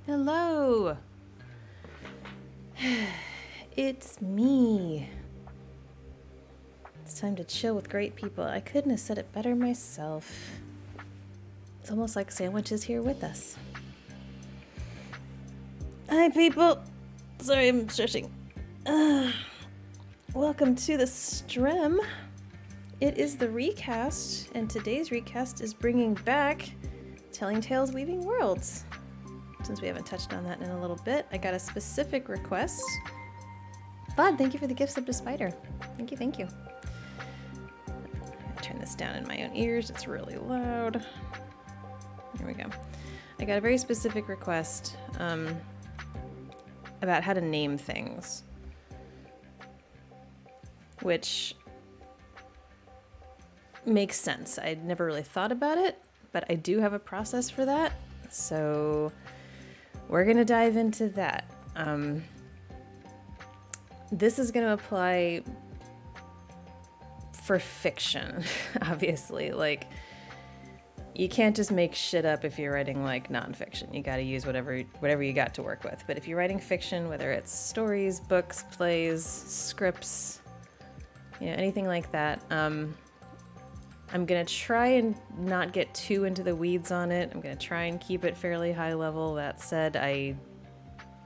Hello! It's me. It's time to chill with great people. I couldn't have said it better myself. It's almost like Sandwich is here with us. Hi, people. Sorry, I'm stretching. Welcome to the stream. It is the ReeCast, and today's ReeCast is bringing back Telling Tales, Weaving Worlds. Since we haven't touched on that in a little bit, I got a specific request. Bud, thank you for the gift sub to Spider. Thank you, thank you. Turn this down in my own ears. It's really loud. Here we go. I got a very specific request about how to name things, which makes sense. I'd never really thought about it, but I do have a process for that. So we're going to dive into that. This is going to apply for fiction, obviously. Like, you can't just make shit up if you're writing like nonfiction. You got to use whatever you got to work with. But if you're writing fiction, whether it's stories, books, plays, scripts, anything like that, I'm going to try and not get too into the weeds on it. I'm going to try and keep it fairly high level. That said, I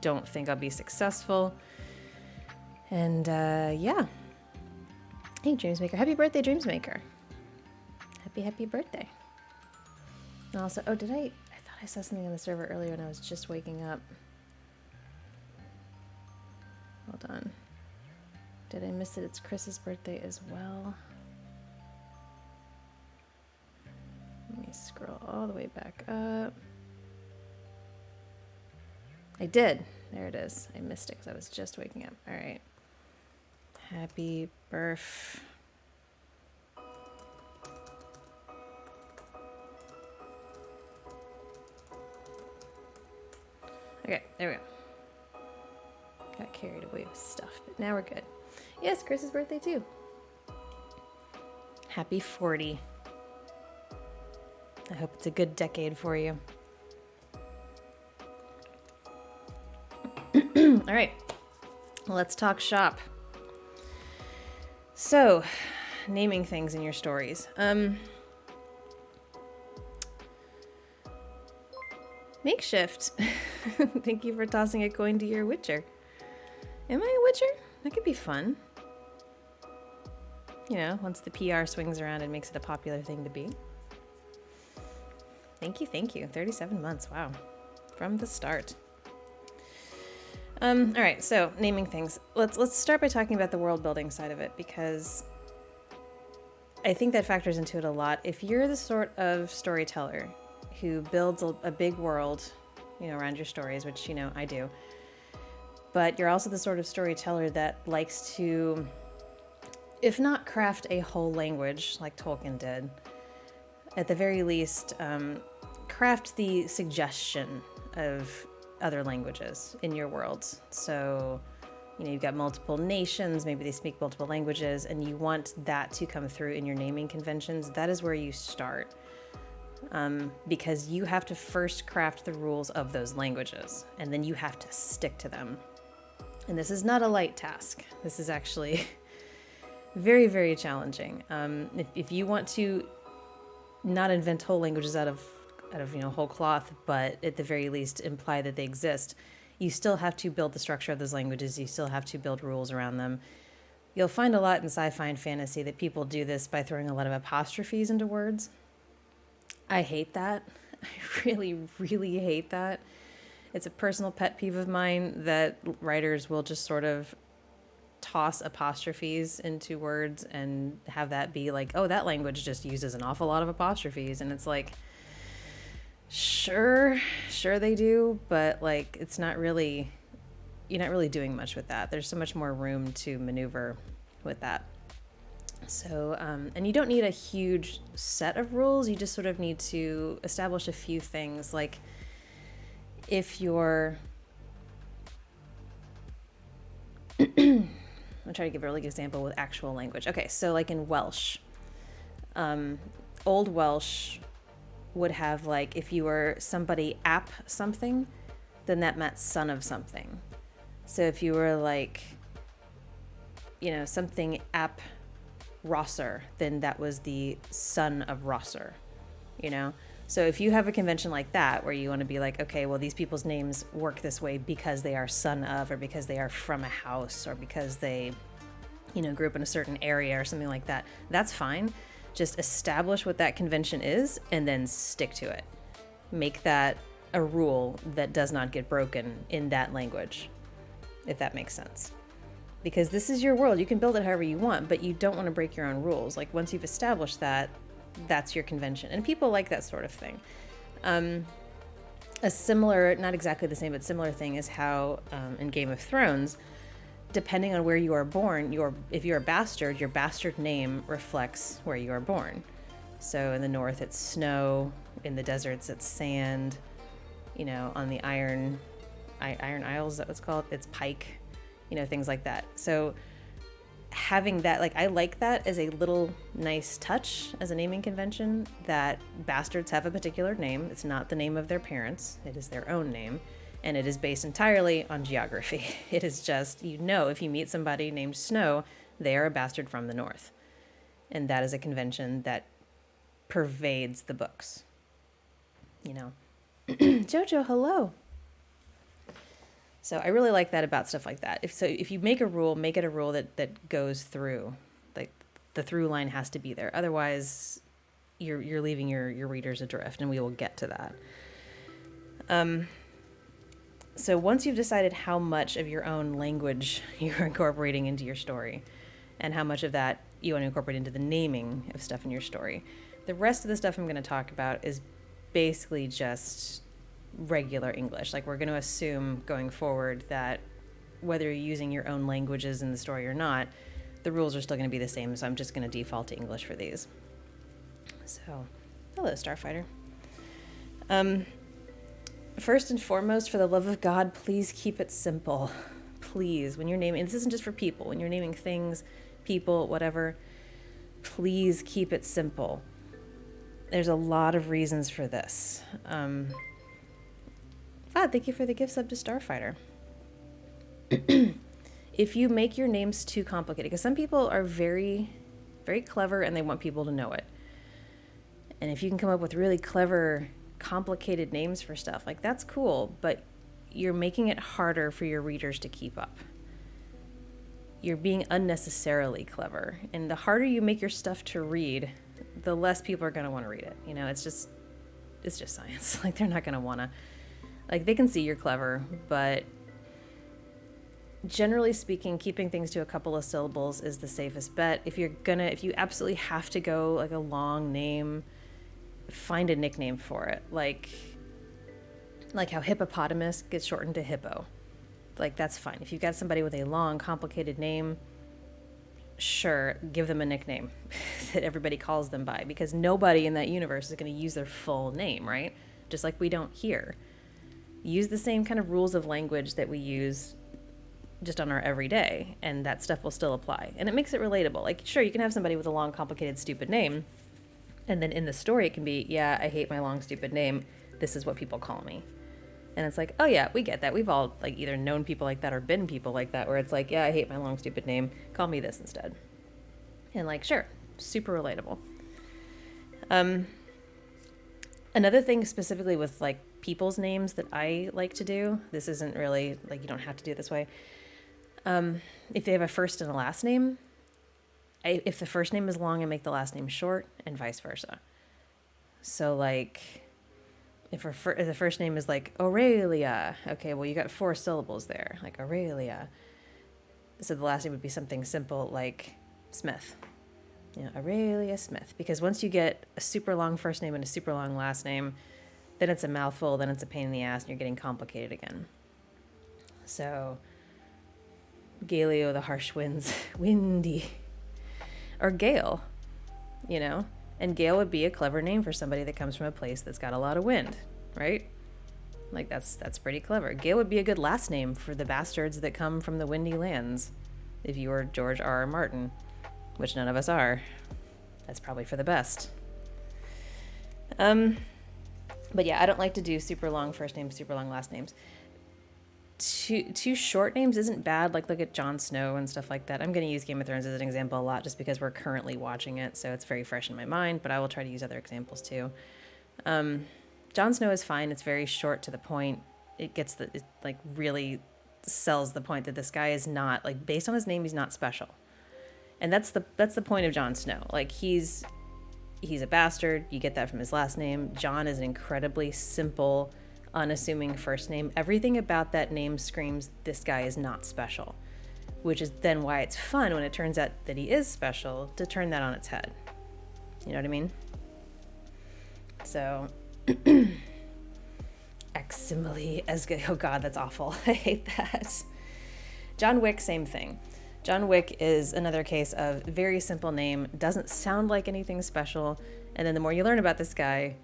don't think I'll be successful. And yeah. Hey, Dreamsmaker. Happy birthday, Dreamsmaker. Happy birthday. And also, I thought I saw something on the server earlier when I was just waking up. Hold on. Did I miss it? It's Chris's birthday as well. Let me scroll all the way back up. I did. There it is. I missed it because I was just waking up. All right. Happy birth. Okay, there we go. Got carried away with stuff, but now we're good. Yes, Chris's birthday too. Happy 40. I hope it's a good decade for you. All right, let's talk shop. So, naming things in your stories. Makeshift. Thank you for tossing a coin to your Witcher. Am I a Witcher? That could be fun. Once the PR swings around and makes it a popular thing to be. Thank you. 37 months, wow. From the start. All right, so naming things. Let's start by talking about the world building side of it, because I think that factors into it a lot. If you're the sort of storyteller who builds a big world, around your stories, which, I do, but you're also the sort of storyteller that likes to, if not craft a whole language like Tolkien did, at the very least, craft the suggestion of other languages in your worlds. So, you've got multiple nations, maybe they speak multiple languages, and you want that to come through in your naming conventions. That is where you start, because you have to first craft the rules of those languages, and then you have to stick to them. And this is not a light task. This is actually very, very challenging. If you want to not invent whole languages out of whole cloth, but at the very least imply that they exist, you still have to build the structure of those languages. You still have to build rules around them. You'll find a lot in sci-fi and fantasy that people do this by throwing a lot of apostrophes into words. I hate that. I really, really hate that. It's a personal pet peeve of mine that writers will just sort of toss apostrophes into words and have that be like, oh, that language just uses an awful lot of apostrophes. And it's like, sure they do, but like, it's not really, you're not really doing much with that. There's so much more room to maneuver with that. So, and you don't need a huge set of rules. You just sort of need to establish a few things. Like if you're, I'll try to give a really good example with actual language. Okay, so like in Welsh, Old Welsh would have like, if you were somebody ap something, then that meant son of something. So if you were like, something ap Rosser, then that was the son of Rosser, So if you have a convention like that where you want to be like, okay, well, these people's names work this way because they are son of, or because they are from a house, or because they, grew up in a certain area or something like that, that's fine. Just establish what that convention is and then stick to it. Make that a rule that does not get broken in that language, if that makes sense. Because this is your world. You can build it however you want, but you don't want to break your own rules. Like, once you've established that, that's your convention. And people like that sort of thing. A similar, not exactly the same, but similar thing is how in Game of Thrones, depending on where you are born, if you're a bastard, your bastard name reflects where you are born. So in the north, it's snow. In the deserts, it's sand. On the Iron Isles, is that what's called? It's pike. Things like that. So having that, I like that as a little nice touch as a naming convention, that bastards have a particular name. It's not the name of their parents. It is their own name. And it is based entirely on geography. It is just, if you meet somebody named Snow, they are a bastard from the north. And that is a convention that pervades the books. Jojo, hello. So I really like that about stuff like that. If you make a rule, make it a rule that goes through. Like, the through line has to be there. Otherwise, you're leaving your readers adrift, and we will get to that. So once you've decided how much of your own language you're incorporating into your story, and how much of that you want to incorporate into the naming of stuff in your story, the rest of the stuff I'm going to talk about is basically just regular English. We're going to assume going forward that whether you're using your own languages in the story or not, the rules are still going to be the same, so I'm just going to default to English for these. So, hello, Starfighter. First and foremost, for the love of God, please keep it simple. Please, when you're naming, and this isn't just for people, when you're naming things, people, whatever, please keep it simple. There's a lot of reasons for this. Thank you for the gift sub to Starfighter. If you make your names too complicated, because some people are very, very clever and they want people to know it. And if you can come up with really clever, complicated names for stuff, that's cool, but you're making it harder for your readers to keep up. You're being unnecessarily clever. And the harder you make your stuff to read, the less people are going to want to read it. It's just science. They're not going to want to. They can see you're clever, but generally speaking, keeping things to a couple of syllables is the safest bet. If you absolutely have to go a long name, find a nickname for it. Like how hippopotamus gets shortened to hippo. That's fine. If you've got somebody with a long, complicated name, sure, give them a nickname that everybody calls them by, because nobody in that universe is going to use their full name, right? Just like we don't here. Use the same kind of rules of language that we use just on our everyday, and that stuff will still apply. And it makes it relatable. Sure, you can have somebody with a long, complicated, stupid name, and then in the story it can be, yeah, I hate my long, stupid name. This is what people call me. And it's oh yeah, we get that. We've all either known people like that or been people like that, where it's yeah, I hate my long, stupid name. Call me this instead. And sure, super relatable. Another thing specifically with people's names that I like to do, this isn't really you don't have to do it this way. If they have a first and a last name, if the first name is long, I make the last name short, and vice versa. So if the first name is Aurelia, okay, well, you got 4 syllables there, Aurelia. So the last name would be something simple like Smith. Aurelia Smith. Because once you get a super long first name and a super long last name, then it's a mouthful, then it's a pain in the ass, and you're getting complicated again. So, Galio, the harsh winds, windy. Or Gale, And Gale would be a clever name for somebody that comes from a place that's got a lot of wind, right? That's pretty clever. Gale would be a good last name for the bastards that come from the windy lands. If you were George R.R. Martin, which none of us are, that's probably for the best. But yeah, I don't like to do super long first names, super long last names. two short names isn't bad. Like, look at Jon Snow and stuff like that. I'm going to use Game of Thrones as an example a lot just because we're currently watching it, so it's very fresh in my mind, but I will try to use other examples too. Jon Snow is fine. It's very short to the point. It like really sells the point that this guy is not, like, based on his name, he's not special. And that's the point of Jon Snow. Like, he's a bastard. You get that from his last name. Jon is an incredibly simple, unassuming first name. Everything about that name screams this guy is not special, which is then why it's fun when it turns out that he is special to turn that on its head. You know what I mean? So, Eximile, oh God, that's awful. I hate that. John Wick, same thing. John Wick is another case of very simple name, doesn't sound like anything special, and then the more you learn about this guy,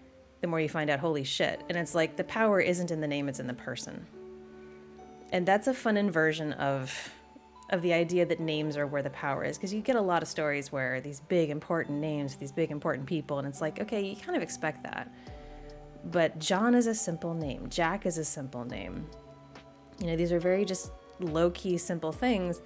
the more you find out, holy shit. And it's like the power isn't in the name, it's in the person. And that's a fun inversion of the idea that names are where the power is, because you get a lot of stories where these big important names, these big important people, and it's like, okay, you kind of expect that. But John is a simple name. Jack is a simple name. You know, these are very just low-key, simple things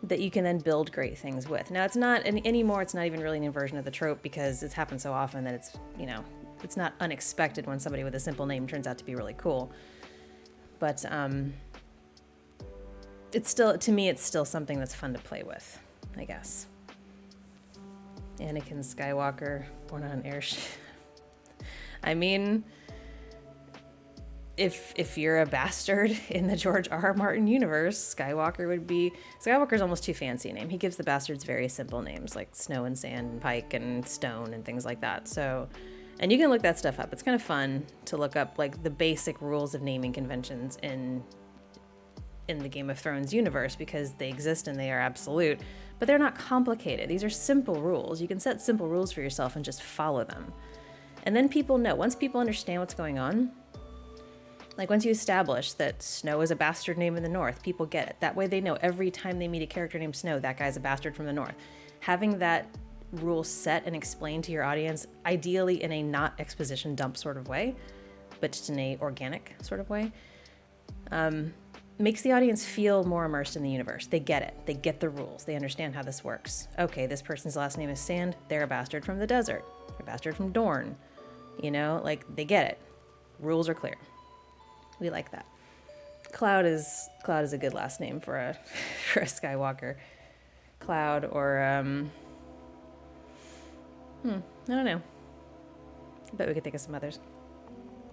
that you can then build great things with. Now, it's not anymore, it's not even really an inversion of the trope because it's happened so often that it's, you know, it's not unexpected when somebody with a simple name turns out to be really cool. But it's still, to me, it's still something that's fun to play with, I guess. Anakin Skywalker, born on an airship. I mean, if you're a bastard in the George R.R. Martin universe, Skywalker's almost too fancy a name. He gives the bastards very simple names like Snow and Sand and Pike and Stone and things like that. So, and you can look that stuff up. It's kind of fun to look up like the basic rules of naming conventions in the Game of Thrones universe because they exist and they are absolute, but they're not complicated. These are simple rules. You can set simple rules for yourself and just follow them. And then people know. Once people understand what's going on, like once you establish that Snow is a bastard name in the North, people get it. That way they know every time they meet a character named Snow, that guy's a bastard from the North. Having that rule set and explained to your audience, ideally in a not exposition dump sort of way, but just in a organic sort of way, makes the audience feel more immersed in the universe. They get it. They get the rules. They understand how this works. Okay, this person's last name is Sand. They're a bastard from the desert. They're a bastard from Dorne. You know, like they get it. Rules are clear. We like that. Cloud is a good last name for a Skywalker. Cloud or I don't know. I bet we could think of some others.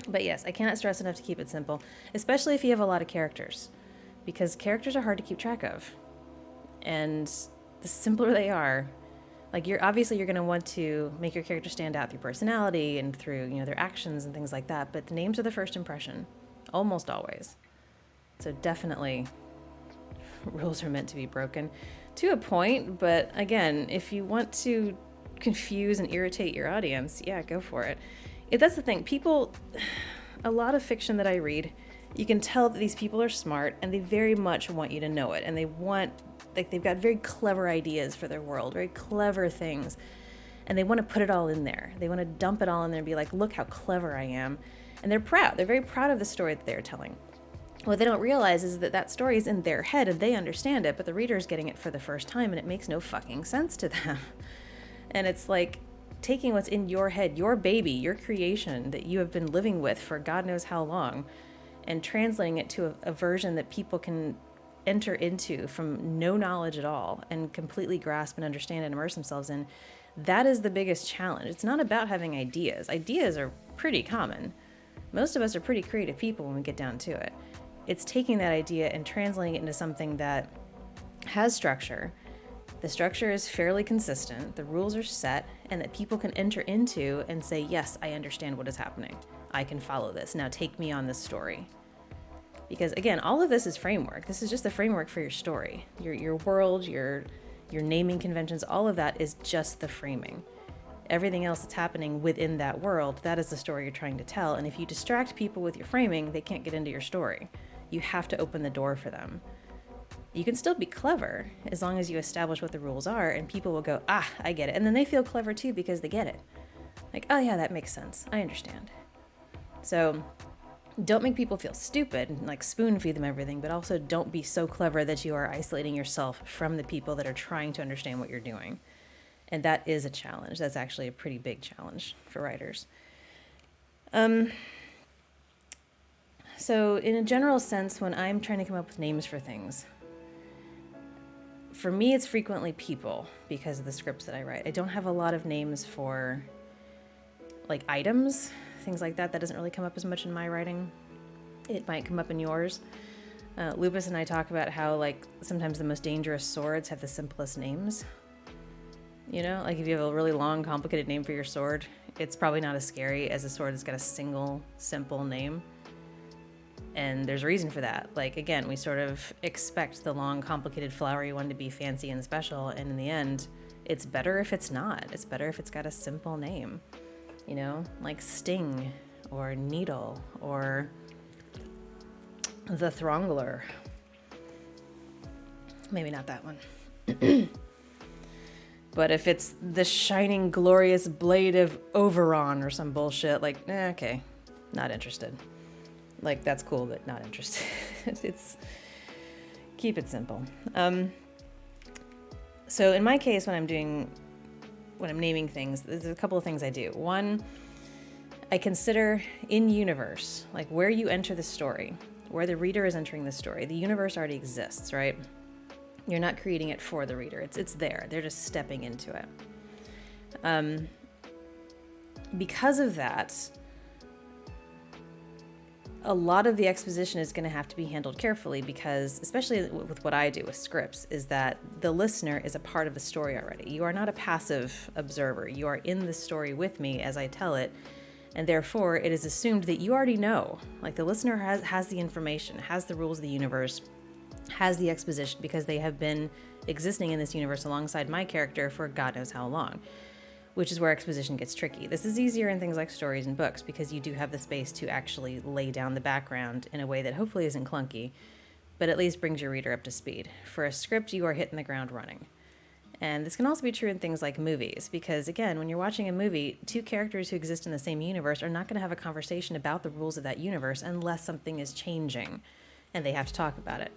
But yes, I cannot stress enough to keep it simple, especially if you have a lot of characters, because characters are hard to keep track of. And the simpler they are, like you're going to want to make your character stand out through personality and through, you know, their actions and things like that. But the names are the first impression, almost always. So definitely rules are meant to be broken to a point. But again, if you want to confuse and irritate your audience, yeah, go for it. That's the thing. People, a lot of fiction that I read, you can tell that these people are smart and they very much want you to know it. And they want, like, they've got very clever ideas for their world, very clever things. And they want to put it all in there. They want to dump it all in there and be like, look how clever I am. And they're proud. They're very proud of the story that they're telling. What they don't realize is that that story is in their head and they understand it, but the reader is getting it for the first time and it makes no fucking sense to them. And it's like, taking what's in your head, your baby, your creation that you have been living with for God knows how long, and translating it to a version that people can enter into from no knowledge at all and completely grasp and understand and immerse themselves in, that is the biggest challenge. It's not about having ideas. Ideas are pretty common. Most of us are pretty creative people when we get down to it. It's taking that idea and translating it into something that has structure. The structure is fairly consistent, the rules are set, and that people can enter into and say, yes, I understand what is happening. I can follow this. Now take me on this story. Because again, all of this is framework. This is just the framework for your story. Your world, your naming conventions, all of that is just the framing. Everything else that's happening within that world, that is the story you're trying to tell. And if you distract people with your framing, they can't get into your story. You have to open the door for them. You can still be clever as long as you establish what the rules are, and people will go, I get it. And then they feel clever too because they get it. Like, oh yeah, that makes sense. I understand. So Don't make people feel stupid and like spoon feed them everything, but also don't be so clever that you are isolating yourself from the people that are trying to understand what you're doing. And that is a challenge. That's actually a pretty big challenge for writers. So in a general sense, when I'm trying to come up with names for things, for me, it's frequently people because of the scripts that I write. I don't have a lot of names for like items, things like that. That doesn't really come up as much in my writing. It might come up in yours. Lupus and I talk about how like sometimes the most dangerous swords have the simplest names. You know, like if you have a really long, complicated name for your sword, it's probably not as scary as a sword that's got a single, simple name. And there's a reason for that. Like, again, we sort of expect the long, complicated, flowery one to be fancy and special. And in the end, it's better if it's not. It's better if it's got a simple name, you know, like Sting or Needle or the Throngler. Maybe not that one. But if it's the shining, glorious blade of Oberon or some bullshit, like, okay, not interested. Like, that's cool, but not interested. Keep it simple. So in my case, when I'm naming things, there's a couple of things I do. One, I consider in universe, like where you enter the story, where the reader is entering the story. The universe already exists, right? You're not creating it for the reader. It's there. They're just stepping into it. Because of that, a lot of the exposition is going to have to be handled carefully because, especially with what I do with scripts, is that the listener is a part of the story already. You are not a passive observer. You are in the story with me as I tell it, and therefore it is assumed that you already know. Like the listener has the information, has the rules of the universe, has the exposition because they have been existing in this universe alongside my character for God knows how long. Which is where exposition gets tricky. This is easier in things like stories and books because you do have the space to actually lay down the background in a way that hopefully isn't clunky, but at least brings your reader up to speed. For a script, you are hitting the ground running. And this can also be true in things like movies because, again, when you're watching a movie, two characters who exist in the same universe are not going to have a conversation about the rules of that universe unless something is changing and they have to talk about it.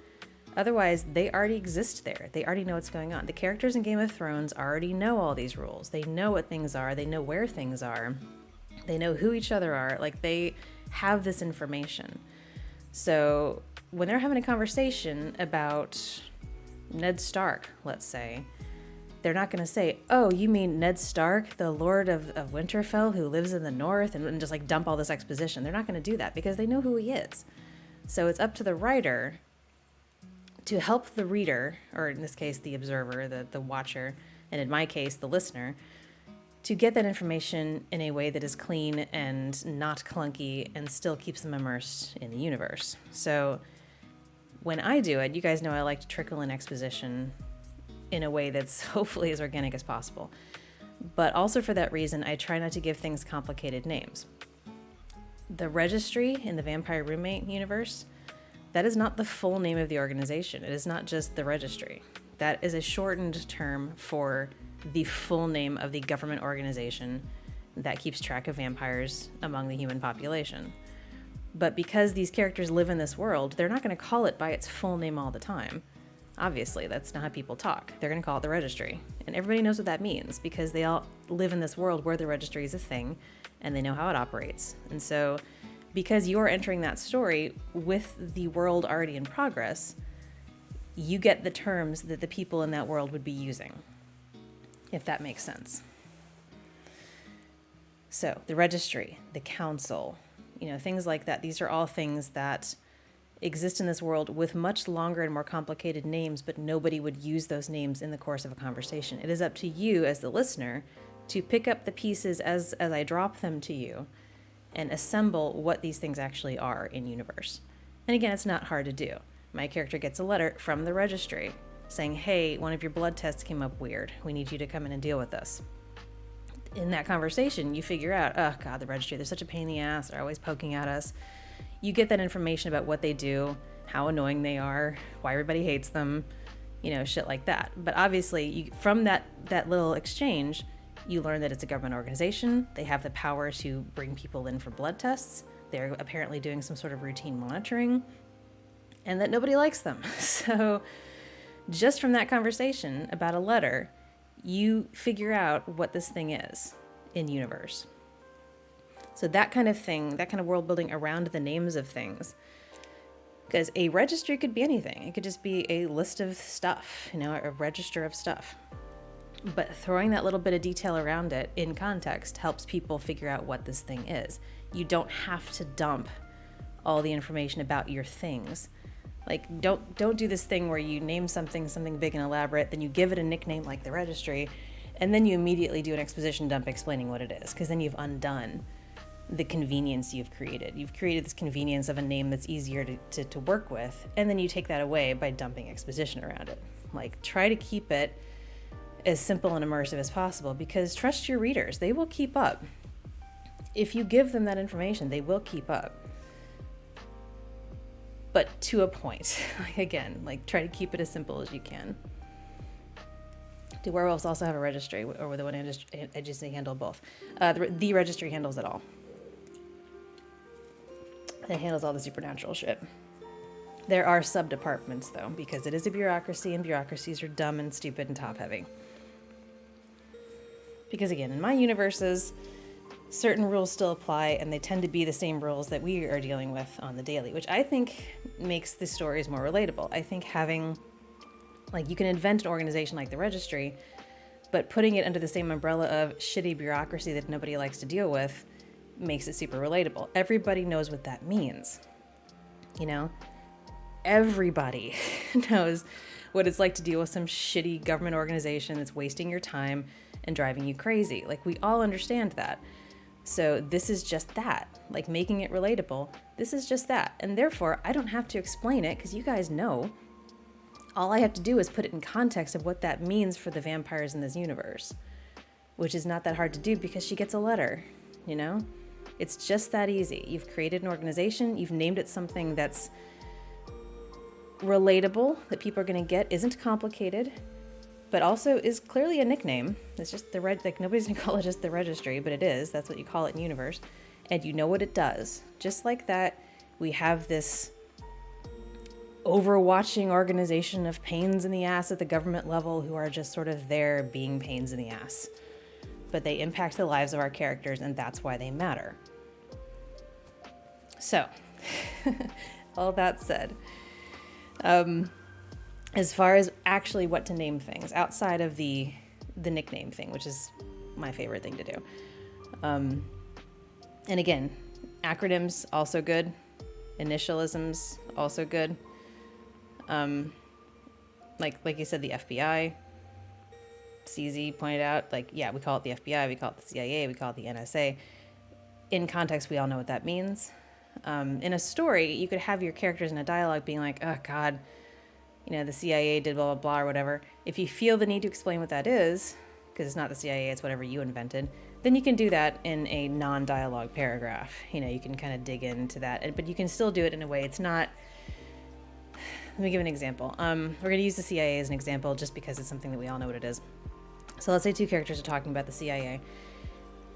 Otherwise, they already exist there. They already know what's going on. The characters in Game of Thrones already know all these rules. They know what things are. They know where things are. They know who each other are. Like, they have this information. So when they're having a conversation about Ned Stark, let's say, they're not going to say, oh, you mean Ned Stark, the Lord of Winterfell who lives in the north, and just like dump all this exposition. They're not going to do that because they know who he is. So it's up to the writer to help the reader, or in this case, the observer, the watcher, and in my case, the listener, to get that information in a way that is clean and not clunky and still keeps them immersed in the universe. So when I do it, you guys know I like to trickle in exposition in a way that's hopefully as organic as possible. But also for that reason, I try not to give things complicated names. The Registry in the Vampire Roommate universe, that is not the full name of the organization. It is not just the Registry. That is a shortened term for the full name of the government organization that keeps track of vampires among the human population. But because these characters live in this world, they're not going to call it by its full name all the time. Obviously, that's not how people talk. They're going to call it the Registry. And everybody knows what that means because they all live in this world where the Registry is a thing and they know how it operates. And so because you're entering that story with the world already in progress, you get the terms that the people in that world would be using, if that makes sense. So the Registry, the Council, things like that. These are all things that exist in this world with much longer and more complicated names, but nobody would use those names in the course of a conversation. It is up to you as the listener to pick up the pieces as I drop them to you and assemble what these things actually are in universe. And again, it's not hard to do. My character gets a letter from the Registry saying, hey, one of your blood tests came up weird. We need you to come in and deal with this. In that conversation, you figure out, oh God, the Registry, they're such a pain in the ass. They're always poking at us. You get that information about what they do, how annoying they are, why everybody hates them, shit like that. But obviously, from that little exchange, you learn that it's a government organization. They have the power to bring people in for blood tests. they're apparently doing some sort of routine monitoring, and that nobody likes them. So just from that conversation about a letter, you figure out what this thing is in universe. So that kind of thing, that kind of world building around the names of things. Because a registry could be anything. It could just be a list of stuff, a register of stuff. But throwing that little bit of detail around it in context helps people figure out what this thing is. You don't have to dump all the information about your things. Like, don't do this thing where you name something big and elaborate, then you give it a nickname like the registry, and then you immediately do an exposition dump explaining what it is, because then you've undone the convenience you've created. You've created this convenience of a name that's easier to work with, and then you take that away by dumping exposition around it. Like, try to keep it as simple and immersive as possible, because trust your readers. They will keep up. If you give them that information, they will keep up. But to a point. Again, try to keep it as simple as you can. Do werewolves also have a registry, or will the one agency handle both? The registry handles it all. It handles all the supernatural shit. There are sub-departments, though, because it is a bureaucracy, and bureaucracies are dumb and stupid and top-heavy. Because, again, in my universes, certain rules still apply, and they tend to be the same rules that we are dealing with on the daily, which I think makes the stories more relatable. I think having, you can invent an organization like the registry, but putting it under the same umbrella of shitty bureaucracy that nobody likes to deal with makes it super relatable. Everybody knows what that means. Everybody knows what it's like to deal with some shitty government organization that's wasting your time and driving you crazy. We all understand that. So this is just that, making it relatable. This is just that. And therefore, I don't have to explain it because you guys know. All I have to do is put it in context of what that means for the vampires in this universe, which is not that hard to do because she gets a letter, It's just that easy. You've created an organization. You've named it something that's relatable, that people are going to get, isn't complicated, but also is clearly a nickname. It's just nobody's gonna call it just the registry, but it is. That's what you call it in universe. And you know what it does. Just like that, we have this overwatching organization of pains in the ass at the government level who are just sort of there being pains in the ass. But they impact the lives of our characters, and that's why they matter. So, all that said, as far as actually what to name things, outside of the nickname thing, which is my favorite thing to do. And again, acronyms, also good. Initialisms, also good. Like you said, the FBI. CZ pointed out, we call it the FBI, we call it the CIA, we call it the NSA. In context, we all know what that means. In a story, you could have your characters in a dialogue being like, oh God, the CIA did blah, blah, blah, or whatever. If you feel the need to explain what that is, because it's not the CIA, it's whatever you invented, then you can do that in a non-dialogue paragraph. You can kind of dig into that, but you can still do it in a way it's not... Let me give an example. We're going to use the CIA as an example just because it's something that we all know what it is. So let's say two characters are talking about the CIA.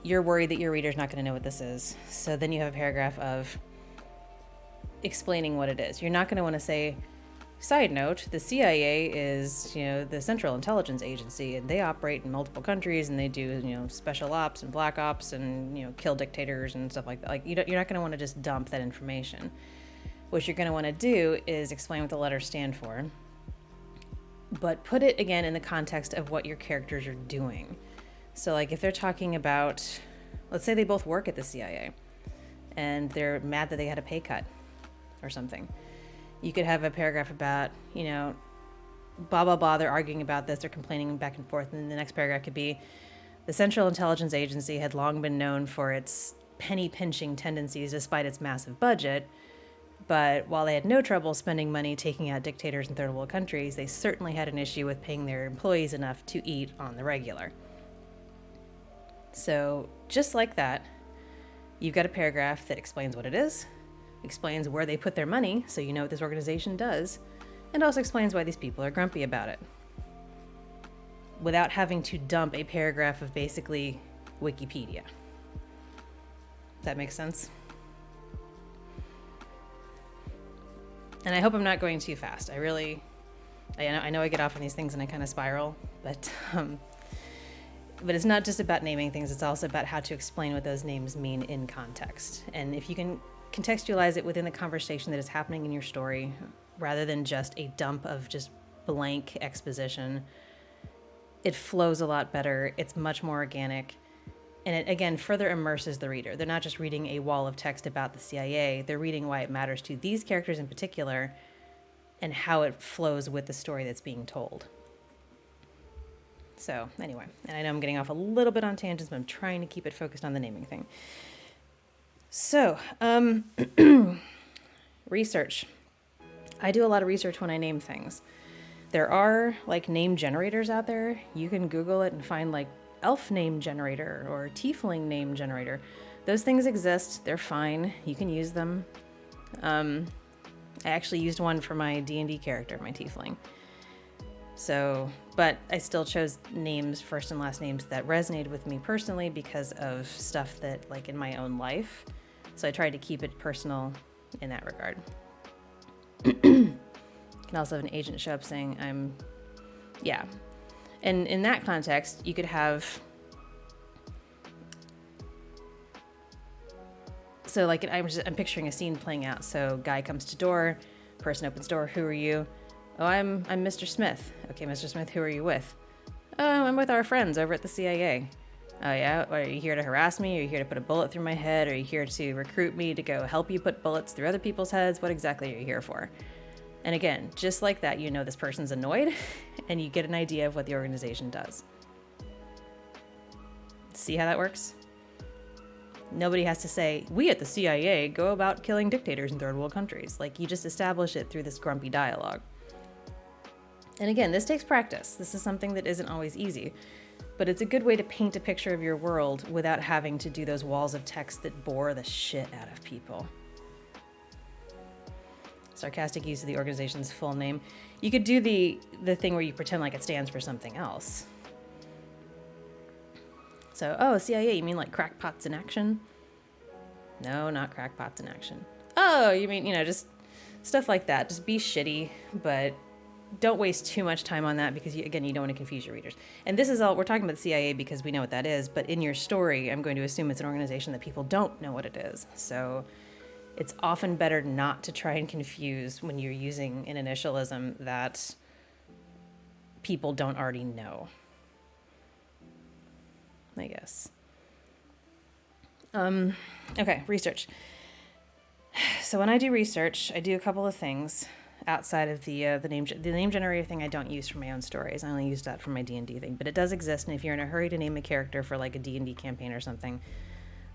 You're worried that your reader's not going to know what this is. So then you have a paragraph of explaining what it is. You're not going to want to say, side note, the CIA is, the Central Intelligence Agency, and they operate in multiple countries, and they do, special ops and black ops and, kill dictators and stuff like that. You're not going to want to just dump that information. What you're going to want to do is explain what the letters stand for, but put it again in the context of what your characters are doing. So if they're talking about, let's say they both work at the CIA and they're mad that they had a pay cut or something. You could have a paragraph about, blah, blah, blah, they're arguing about this, they're complaining back and forth, and then the next paragraph could be, the Central Intelligence Agency had long been known for its penny-pinching tendencies despite its massive budget, but while they had no trouble spending money taking out dictators in third world countries, they certainly had an issue with paying their employees enough to eat on the regular. So, just like that, you've got a paragraph that explains what it is, explains where they put their money, so you know what this organization does, and also explains why these people are grumpy about it. Without having to dump a paragraph of basically Wikipedia. That makes sense? And I hope I'm not going too fast. I know I get off on these things and I kind of spiral, but it's not just about naming things. It's also about how to explain what those names mean in context. And if you can contextualize it within the conversation that is happening in your story, rather than just a dump of just blank exposition, it flows a lot better. It's much more organic. And it, again, further immerses the reader. They're not just reading a wall of text about the CIA. They're reading why it matters to these characters in particular and how it flows with the story that's being told. So anyway, and I know I'm getting off a little bit on tangents, but I'm trying to keep it focused on the naming thing. So, research. I do a lot of research when I name things. There are like name generators out there. You can Google it and find like elf name generator or tiefling name generator. Those things exist. They're fine. You can use them. I actually used one for my D&D character, my tiefling. So, but I still chose names, first and last names that resonated with me personally because of stuff that like in my own life. So I tried to keep it personal in that regard. You can also have an agent show up saying yeah. And in that context, you could have, so like I'm picturing a scene playing out. So guy comes to door, person opens door, who are you? Oh, I'm Mr. Smith. Okay, Mr. Smith, who are you with? Oh, I'm with our friends over at the CIA. Oh yeah, are you here to harass me? Are you here to put a bullet through my head? Are you here to recruit me to go help you put bullets through other people's heads? What exactly are you here for? And again, just like that, you know this person's annoyed and you get an idea of what the organization does. See how that works? Nobody has to say, we at the CIA go about killing dictators in third world countries. Like, you just establish it through this grumpy dialogue. And again, this takes practice. This is something that isn't always easy, but it's a good way to paint a picture of your world without having to do those walls of text that bore the shit out of people. Sarcastic use of the organization's full name. You could do the thing where you pretend like it stands for something else. So, oh, CIA, you mean like crackpots in action? No, not crackpots in action. Oh, you mean, just stuff like that. Just be shitty, but don't waste too much time on that because, you don't want to confuse your readers. And this is all, we're talking about the CIA because we know what that is, but in your story, I'm going to assume it's an organization that people don't know what it is. So it's often better not to try and confuse when you're using an initialism that people don't already know, I guess. Okay, research. So when I do research, I do a couple of things outside of the name generator thing. I don't use for my own stories. I only use that for my D&D thing, but it does exist. And if you're in a hurry to name a character for like a D&D campaign or something,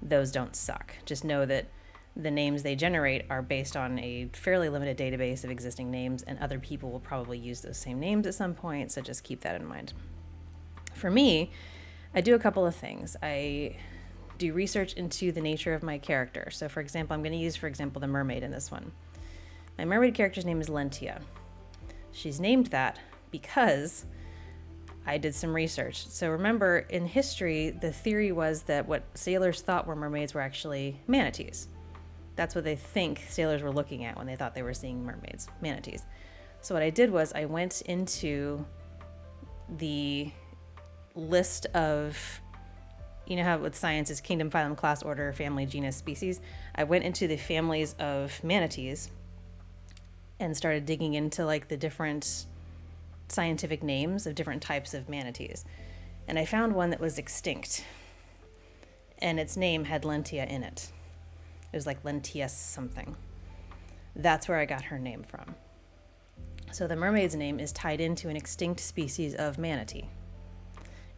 those don't suck. Just know that the names they generate are based on a fairly limited database of existing names, and other people will probably use those same names at some point, so just keep that in mind. For me, I do a couple of things. I do research into the nature of my character. So for example, I'm going to use, the mermaid in this one. My mermaid character's name is Lentia. She's named that because I did some research. So remember, in history, the theory was that what sailors thought were mermaids were actually manatees. That's what they think sailors were looking at when they thought they were seeing mermaids, manatees. So what I did was I went into the list of, you know how with science is kingdom, phylum, class, order, family, genus, species. I went into the families of manatees and started digging into like the different scientific names of different types of manatees. And I found one that was extinct, and its name had Lentia in it. It was like Lentius something. That's where I got her name from. So the mermaid's name is tied into an extinct species of manatee.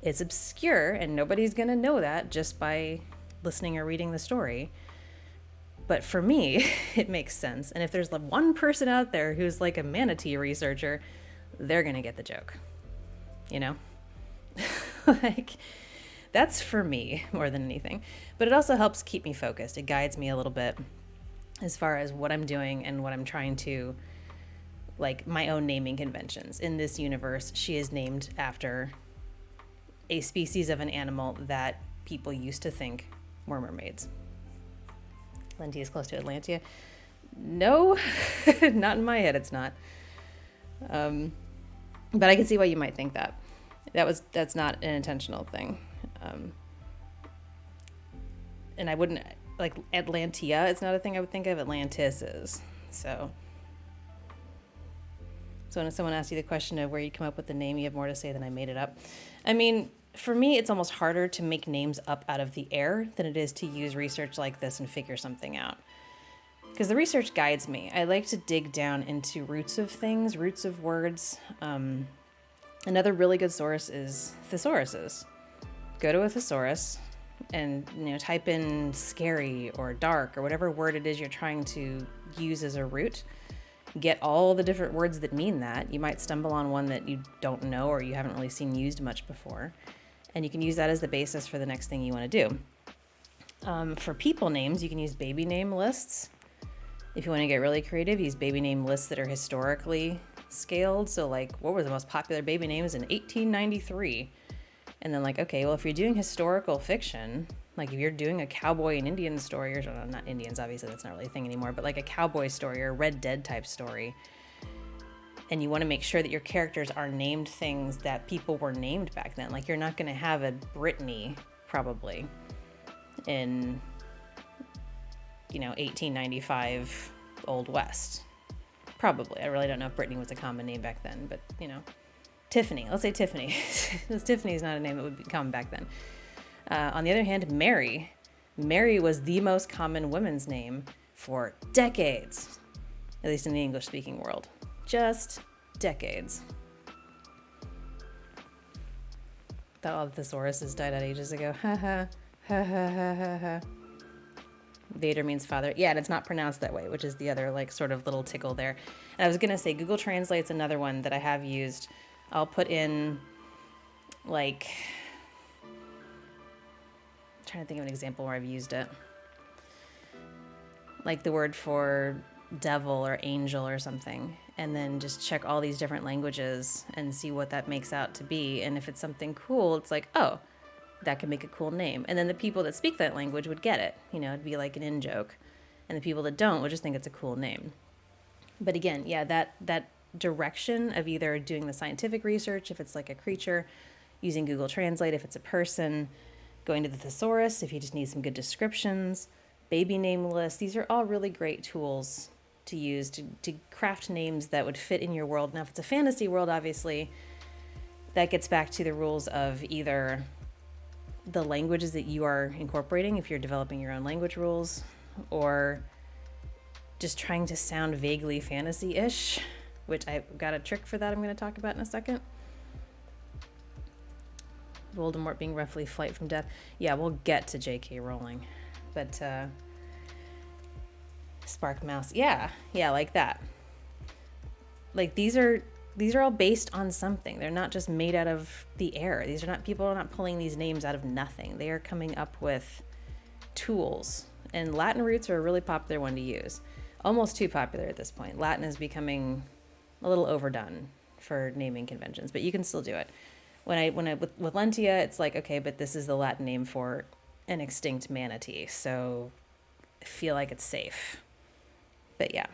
It's obscure, and nobody's going to know that just by listening or reading the story. But for me, it makes sense. And if there's like one person out there who's like a manatee researcher, they're going to get the joke. Like, that's for me more than anything. But it also helps keep me focused. It guides me a little bit as far as what I'm doing and what I'm trying to, like my own naming conventions. In this universe, she is named after a species of an animal that people used to think were mermaids. Lentia is close to Atlantia. No, not in my head, it's not. But I can see why you might think that. That's not an intentional thing. And I wouldn't, like Atlantia, it's not a thing I would think of. Atlantis is. So when someone asks you the question of where you come up with the name, you have more to say than I made it up. I mean, for me, it's almost harder to make names up out of the air than it is to use research like this and figure something out. Because the research guides me. I like to dig down into roots of things, roots of words. Another really good source is thesauruses. Go to a thesaurus and type in scary or dark or whatever word it is you're trying to use as a root. Get all the different words that mean that. You might stumble on one that you don't know or you haven't really seen used much before. And you can use that as the basis for the next thing you want to do. For people names, you can use baby name lists. If you want to get really creative, use baby name lists that are historically scaled. So like, what were the most popular baby names in 1893? And then like, okay, well, if you're doing historical fiction, like if you're doing a cowboy and Indian story, or not Indians, obviously that's not really a thing anymore, but like a cowboy story or a Red Dead type story, and you want to make sure that your characters are named things that people were named back then. Like you're not going to have a Brittany probably in 1895 Old West. Probably. I really don't know if Brittany was a common name back then, but Tiffany. Let's say Tiffany. Tiffany is not a name that would be common back then. On the other hand, Mary. Mary was the most common women's name for decades, at least in the English-speaking world. Just decades. Thought all the thesauruses died out ages ago. Ha ha ha ha ha ha ha. Vader means father. Yeah, and it's not pronounced that way, which is the other like sort of little tickle there. And I was gonna say Google Translate's another one that I have used. I'll put in like, I'm trying to think of an example where I've used it. Like the word for devil or angel or something, and then just check all these different languages and see what that makes out to be. And if it's something cool, it's like, oh, that could make a cool name. And then the people that speak that language would get it. It'd be like an in-joke. And the people that don't would just think it's a cool name. But again, yeah, that direction of either doing the scientific research, if it's like a creature, using Google Translate, if it's a person, going to the thesaurus, if you just need some good descriptions, baby name lists. These are all really great tools to use to craft names that would fit in your world. Now, if it's a fantasy world, obviously, that gets back to the rules of either the languages that you are incorporating, if you're developing your own language rules, or just trying to sound vaguely fantasy-ish, which I've got a trick for that I'm going to talk about in a second. Voldemort being roughly flight from death. Yeah, we'll get to J.K. Rowling. But, Spark Mouse. Yeah, like that. Like, these are all based on something. They're not just made out of the air. People are not pulling these names out of nothing. They are coming up with tools. And Latin roots are a really popular one to use. Almost too popular at this point. Latin is becoming a little overdone for naming conventions, but you can still do it. With Lentia, it's like, okay, but this is the Latin name for an extinct manatee, so I feel like it's safe. But yeah.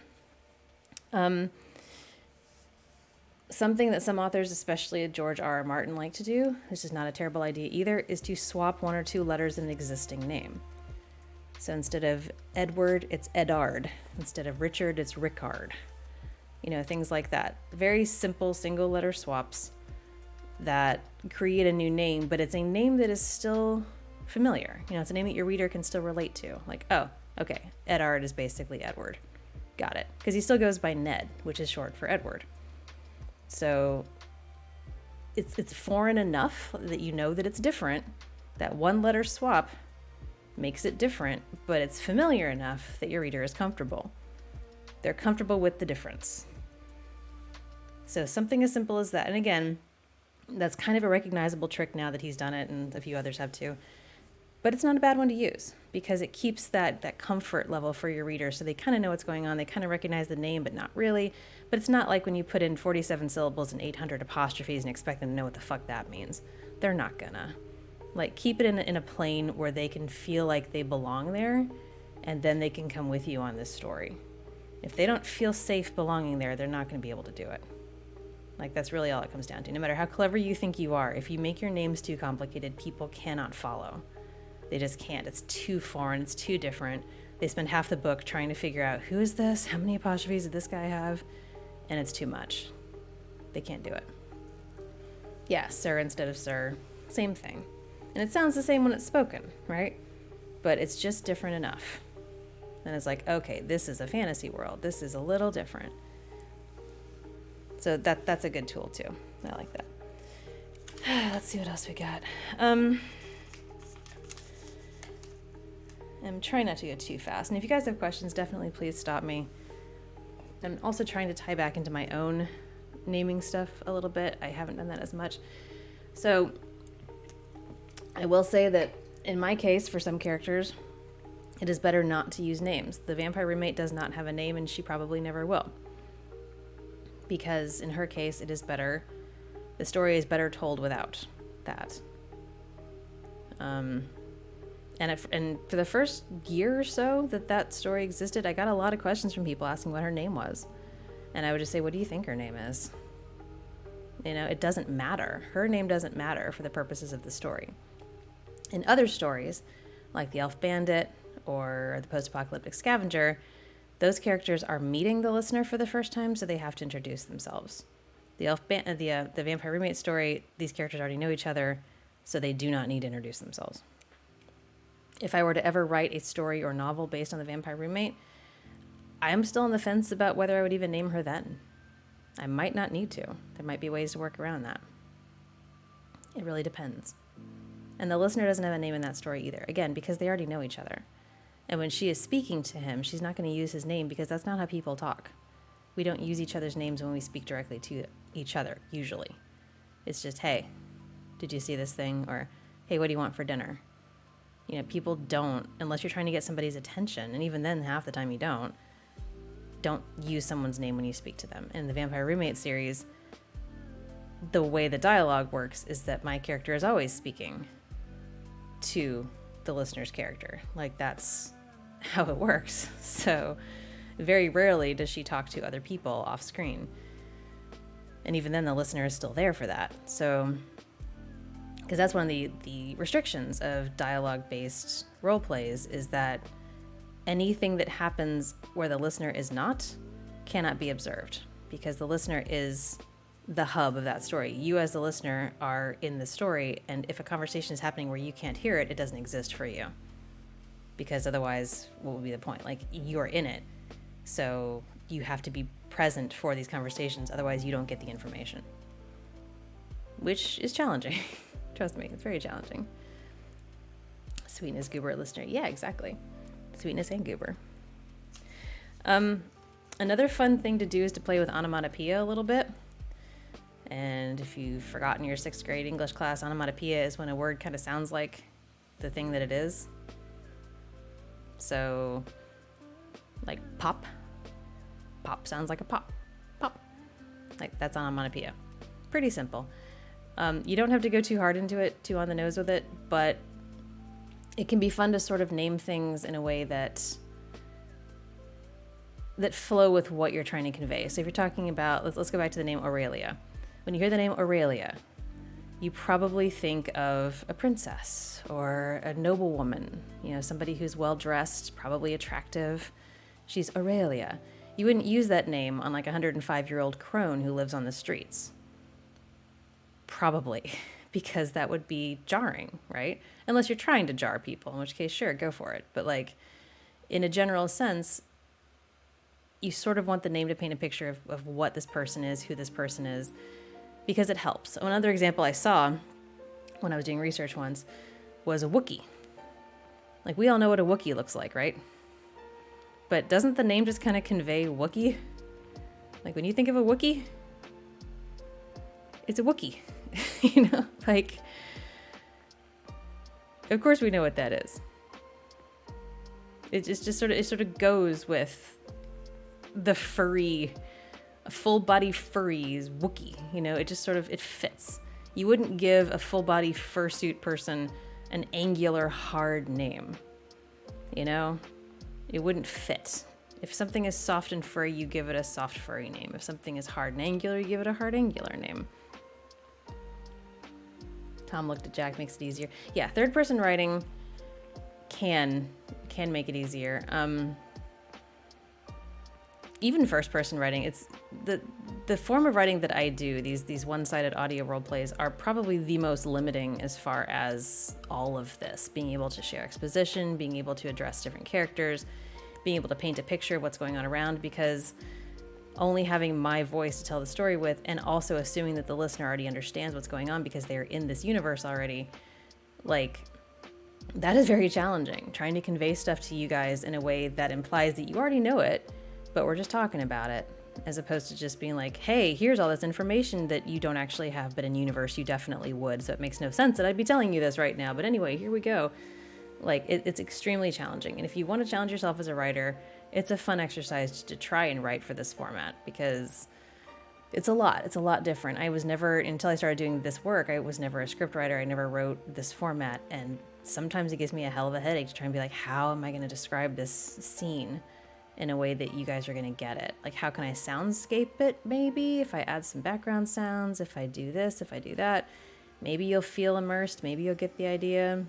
Something that some authors, especially George R.R. Martin, like to do, this is not a terrible idea either, is to swap one or two letters in an existing name. So instead of Edward, it's Edard. Instead of Richard, it's Rickard. Things like that. Very simple single letter swaps that create a new name, but it's a name that is still familiar. It's a name that your reader can still relate to. Like, oh, okay, Edard is basically Edward. Got it. Because he still goes by Ned, which is short for Edward. So it's foreign enough that you know that it's different. That one letter swap makes it different, but it's familiar enough that your reader is comfortable. They're comfortable with the difference. So something as simple as that. And again, that's kind of a recognizable trick now that he's done it, and a few others have too. But it's not a bad one to use because it keeps that comfort level for your reader, so they kind of know what's going on. They kind of recognize the name, but not really. But it's not like when you put in 47 syllables and 800 apostrophes and expect them to know what the fuck that means. They're not gonna. Like, keep it in a plane where they can feel like they belong there, and then they can come with you on this story. If they don't feel safe belonging there, they're not going to be able to do it. Like, that's really all it comes down to. No matter how clever you think you are, if you make your names too complicated, people cannot follow. They just can't. It's too foreign. It's too different. They spend half the book trying to figure out, who is this? How many apostrophes did this guy have? And it's too much. They can't do it. Yeah, sir instead of sir. Same thing. And it sounds the same when it's spoken, right? But it's just different enough. And it's like, okay, this is a fantasy world. This is a little different. So that's a good tool too. I like that. Let's see what else we got. I'm trying not to go too fast. And if you guys have questions, definitely please stop me. I'm also trying to tie back into my own naming stuff a little bit. I haven't done that as much. So I will say that in my case, for some characters, it is better not to use names. The vampire roommate does not have a name, and she probably never will. Because in her case, it is better, the story is better told without that. And for the first year or so that story existed, I got a lot of questions from people asking what her name was. And I would just say, what do you think her name is? You know, it doesn't matter. Her name doesn't matter for the purposes of the story. In other stories, like the Elf Bandit or the Post-Apocalyptic Scavenger, those characters are meeting the listener for the first time, so they have to introduce themselves. The Vampire Roommate story, these characters already know each other, so they do not need to introduce themselves. If I were to ever write a story or novel based on the Vampire Roommate, I am still on the fence about whether I would even name her then. I might not need to. There might be ways to work around that. It really depends. And the listener doesn't have a name in that story either. Again, because they already know each other. And when she is speaking to him, she's not going to use his name because that's not how people talk. We don't use each other's names when we speak directly to each other, usually. It's just, hey, did you see this thing? Or, hey, what do you want for dinner? You know, people don't, unless you're trying to get somebody's attention, and even then, half the time you don't use someone's name when you speak to them. In the Vampire Roommate series, the way the dialogue works is that my character is always speaking to the listener's character. Like, that's how it works. So very rarely does she talk to other people off screen. And even then, the listener is still there for that. So, because that's one of the restrictions of dialogue-based role plays, is that anything that happens where the listener is not cannot be observed, because the listener is the hub of that story. You as the listener are in the story, and if a conversation is happening where you can't hear it, it doesn't exist for you. Because otherwise, what would be the point? Like, you're in it, so you have to be present for these conversations, otherwise you don't get the information. Which is challenging. Trust me, it's very challenging. Sweetness, goober, listener. Yeah, exactly. Sweetness and goober. Another fun thing to do is to play with onomatopoeia a little bit. And if you've forgotten your 6th grade English class, onomatopoeia is when a word kind of sounds like the thing that it is. So, like pop. Pop sounds like a pop. Pop. Like, that's onomatopoeia. Pretty simple. You don't have to go too hard into it, too on the nose with it, but it can be fun to sort of name things in a way that flow with what you're trying to convey. So if you're talking about, let's go back to the name Aurelia. When you hear the name Aurelia, you probably think of a princess or a noblewoman, you know, somebody who's well-dressed, probably attractive. She's Aurelia. You wouldn't use that name on like a 105-year-old crone who lives on the streets. Probably, because that would be jarring, right? Unless you're trying to jar people, in which case, sure, go for it. But like, in a general sense, you sort of want the name to paint a picture of what this person is, who this person is, because it helps. Another example I saw when I was doing research once was a Wookiee. Like, we all know what a Wookiee looks like, right? But doesn't the name just kind of convey Wookiee? Like, when you think of a Wookiee, it's a Wookiee. You know, like, of course we know what that is. It just sort of goes with the furry, full body furries Wookiee. You know, it just sort of, it fits. You wouldn't give a full body fursuit person an angular, hard name. You know, it wouldn't fit. If something is soft and furry, you give it a soft furry name. If something is hard and angular, you give it a hard angular name. Tom looked at Jack, makes it easier. Yeah, third person writing can make it easier. Even first person writing, it's the form of writing that I do, these one-sided audio role plays, are probably the most limiting as far as all of this. Being able to share exposition, being able to address different characters, being able to paint a picture of what's going on around, because only having my voice to tell the story with, and also assuming that the listener already understands what's going on because they're in this universe already, like, that is very challenging. Trying to convey stuff to you guys in a way that implies that you already know it, but we're just talking about it, as opposed to just being like, hey, here's all this information that you don't actually have, but in universe you definitely would, so it makes no sense that I'd be telling you this right now, but anyway, here we go. Like, it's extremely challenging, and if you want to challenge yourself as a writer, it's a fun exercise to try and write for this format, because it's a lot different. I was never, until I started doing this work, I was never a script writer, I never wrote this format, and sometimes it gives me a hell of a headache to try and be like, how am I going to describe this scene in a way that you guys are going to get it? Like, how can I soundscape it? Maybe if I add some background sounds, if I do this, if I do that, maybe you'll feel immersed, maybe you'll get the idea,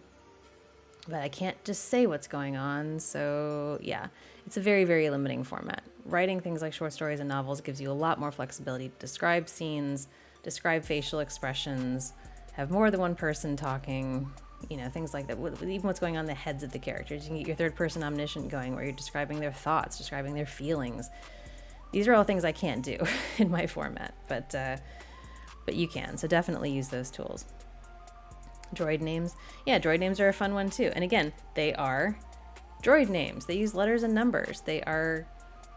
but I can't just say what's going on. So yeah, it's a very, very limiting format. Writing things like short stories and novels gives you a lot more flexibility to describe scenes, describe facial expressions, have more than one person talking, you know, things like that. Even what's going on in the heads of the characters. You can get your third person omniscient going, where you're describing their thoughts, describing their feelings. These are all things I can't do in my format, but you can. So definitely use those tools. Droid names. Yeah, droid names are a fun one too. And again, they are droid names. They use letters and numbers. They are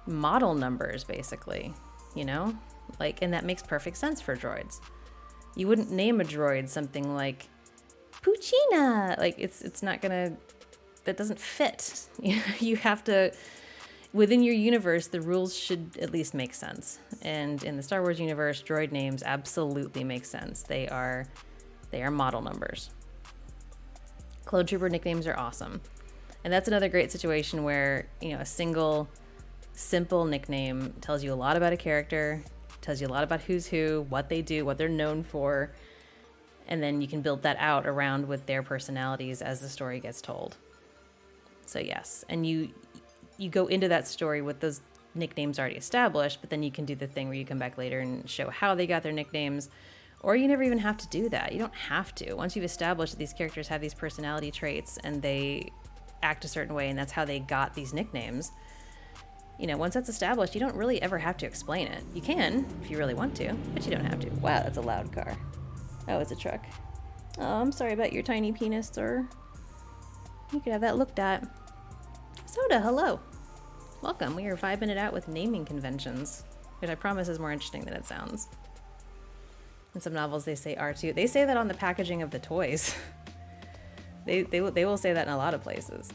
model numbers, basically, you know? Like, and that makes perfect sense for droids. You wouldn't name a droid something like Puccina. Like, it's not gonna, that doesn't fit. You have to, within your universe, the rules should at least make sense. And in the Star Wars universe, droid names absolutely make sense. They are model numbers. Clone Trooper nicknames are awesome. And that's another great situation where, you know, a single simple nickname tells you a lot about a character, tells you a lot about who's who, what they do, what they're known for, and then you can build that out around with their personalities as the story gets told. So yes, and you go into that story with those nicknames already established, but then you can do the thing where you come back later and show how they got their nicknames, or you never even have to do that. You don't have to. Once you've established that these characters have these personality traits and they act a certain way and that's how they got these nicknames, you know, once that's established, you don't really ever have to explain it. You can if you really want to, but you don't have to. Wow, that's a loud car. Oh, it's a truck. Oh, I'm sorry about your tiny penis, sir. You could have that looked at. Soda, hello. Welcome. We are vibing it out with naming conventions, which I promise is more interesting than it sounds. In some novels, they say R2. They say that on the packaging of the toys. They will say that in a lot of places.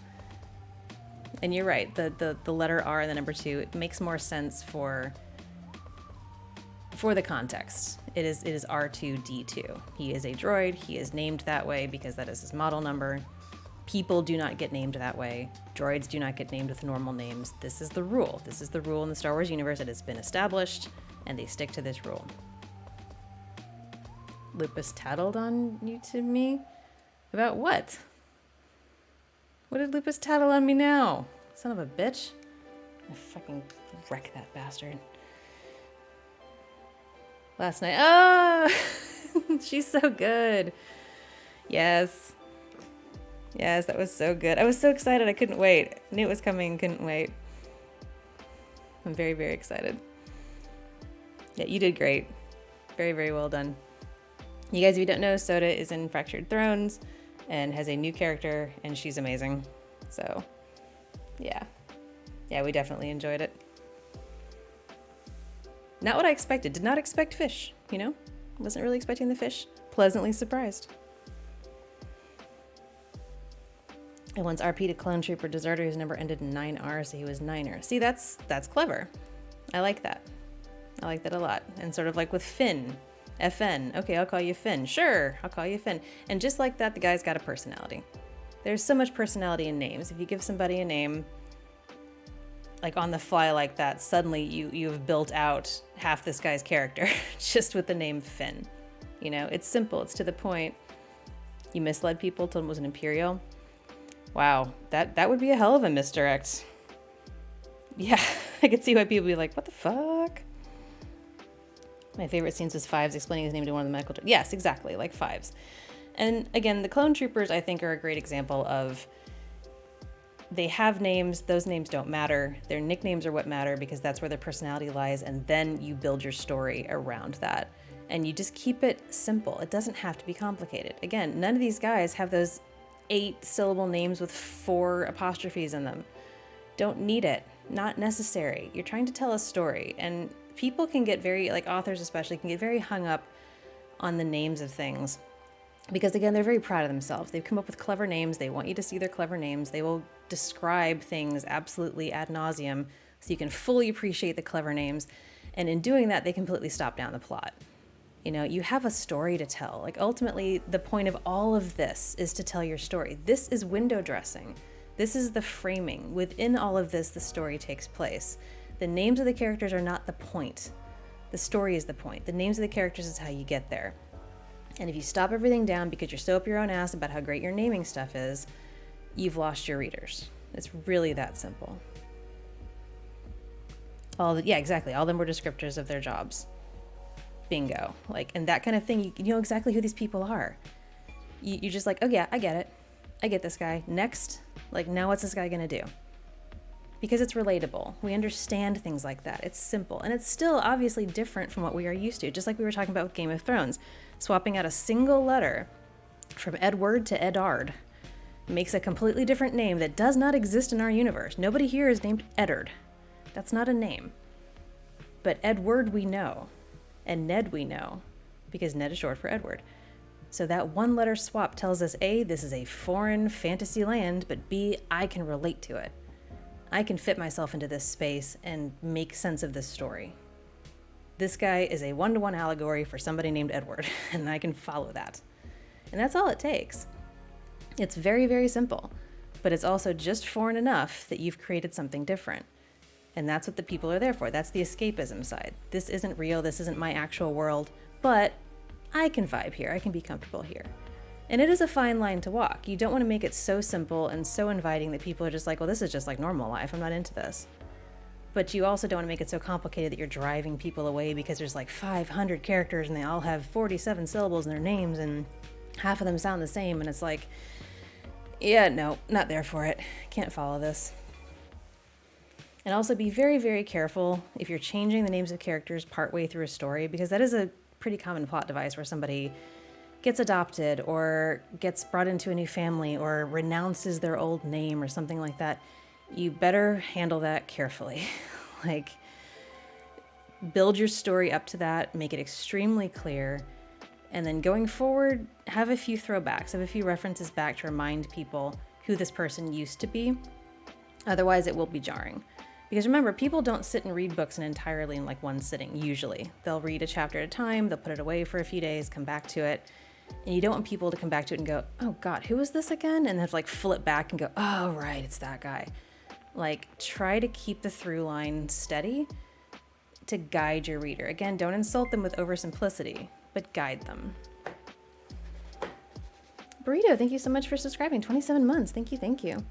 And you're right. The letter R and the number 2, it makes more sense for the context. It is R2D2. He is a droid. He is named that way because that is his model number. People do not get named that way. Droids do not get named with normal names. This is the rule. This is the rule in the Star Wars universe that has been established, and they stick to this rule. Lupus tattled on you to me? About what? What did Lupus tattle on me now? Son of a bitch. I fucking wreck that bastard. Last night. Oh! She's so good. Yes. Yes, that was so good. I was so excited. I couldn't wait. I knew it was coming. Couldn't wait. I'm very, very excited. Yeah, you did great. Very, very well done. You guys, if you don't know, Soda is in Fractured Thrones and has a new character, and she's amazing. So, yeah. Yeah, we definitely enjoyed it. Not what I expected. Did not expect fish, you know? Wasn't really expecting the fish. Pleasantly surprised. I once RP'd a clone trooper deserter whose number ended in 9R, so he was Niner. See, that's clever. I like that. I like that a lot. And sort of like with Finn. FN. Okay, I'll call you Finn. Sure, I'll call you Finn. And just like that, the guy's got a personality. There's so much personality in names. If you give somebody a name, like on the fly like that, suddenly you've built out half this guy's character just with the name Finn. You know, it's simple, it's to the point. You misled people, told them it was an Imperial. Wow, that would be a hell of a misdirect. Yeah, I could see why people would be like, what the fuck? My favorite scenes was Fives explaining his name to one of the medical... Yes, exactly, like Fives. And again, the clone troopers, I think, are a great example of... They have names, those names don't matter. Their nicknames are what matter because that's where their personality lies, and then you build your story around that. And you just keep it simple. It doesn't have to be complicated. Again, none of these guys have those 8-syllable names with 4 apostrophes in them. Don't need it. Not necessary. You're trying to tell a story, and people can get very, like authors especially, can get very hung up on the names of things. Because again, they're very proud of themselves. They've come up with clever names. They want you to see their clever names. They will describe things absolutely ad nauseum so you can fully appreciate the clever names. And in doing that, they completely stop down the plot. You know, you have a story to tell. Like ultimately, the point of all of this is to tell your story. This is window dressing. This is the framing. Within all of this, the story takes place. The names of the characters are not the point. The story is the point. The names of the characters is how you get there. And if you stop everything down because you're so up your own ass about how great your naming stuff is, you've lost your readers. It's really that simple. Yeah, exactly. All of them were descriptors of their jobs. Bingo. Like, and that kind of thing, you know exactly who these people are. You're just like, oh yeah, I get it. I get this guy. Next, like, now what's this guy gonna do? Because it's relatable. We understand things like that. It's simple. And it's still obviously different from what we are used to. Just like we were talking about with Game of Thrones. Swapping out a single letter from Edward to Eddard makes a completely different name that does not exist in our universe. Nobody here is named Eddard. That's not a name. But Edward we know. And Ned we know. Because Ned is short for Edward. So that one letter swap tells us A, this is a foreign fantasy land, but B, I can relate to it. I can fit myself into this space and make sense of this story. This guy is a one-to-one allegory for somebody named Edward, and I can follow that. And that's all it takes. It's very, very simple, but it's also just foreign enough that you've created something different. And that's what the people are there for. That's the escapism side. This isn't real, this isn't my actual world, but I can vibe here, I can be comfortable here. And it is a fine line to walk. You don't want to make it so simple and so inviting that people are just like, well, this is just like normal life, I'm not into this. But you also don't want to make it so complicated that you're driving people away because there's like 500 characters and they all have 47 syllables in their names and half of them sound the same. And it's like, yeah, no, not there for it. Can't follow this. And also be very, very careful if you're changing the names of characters partway through a story, because that is a pretty common plot device where somebody gets adopted or gets brought into a new family or renounces their old name or something like that. You better handle that carefully. Like, build your story up to that, make it extremely clear, and then going forward, have a few throwbacks, have a few references back to remind people who this person used to be. Otherwise, it will be jarring. Because remember, people don't sit and read books entirely in like one sitting, usually. They'll read a chapter at a time, they'll put it away for a few days, come back to it. And you don't want people to come back to it and go, oh God, who is this again? And have to like flip back and go, oh right, it's that guy. Like, try to keep the through line steady to guide your reader. Again, don't insult them with oversimplicity, but guide them. Burrito, thank you so much for subscribing. 27 months, thank you, thank you.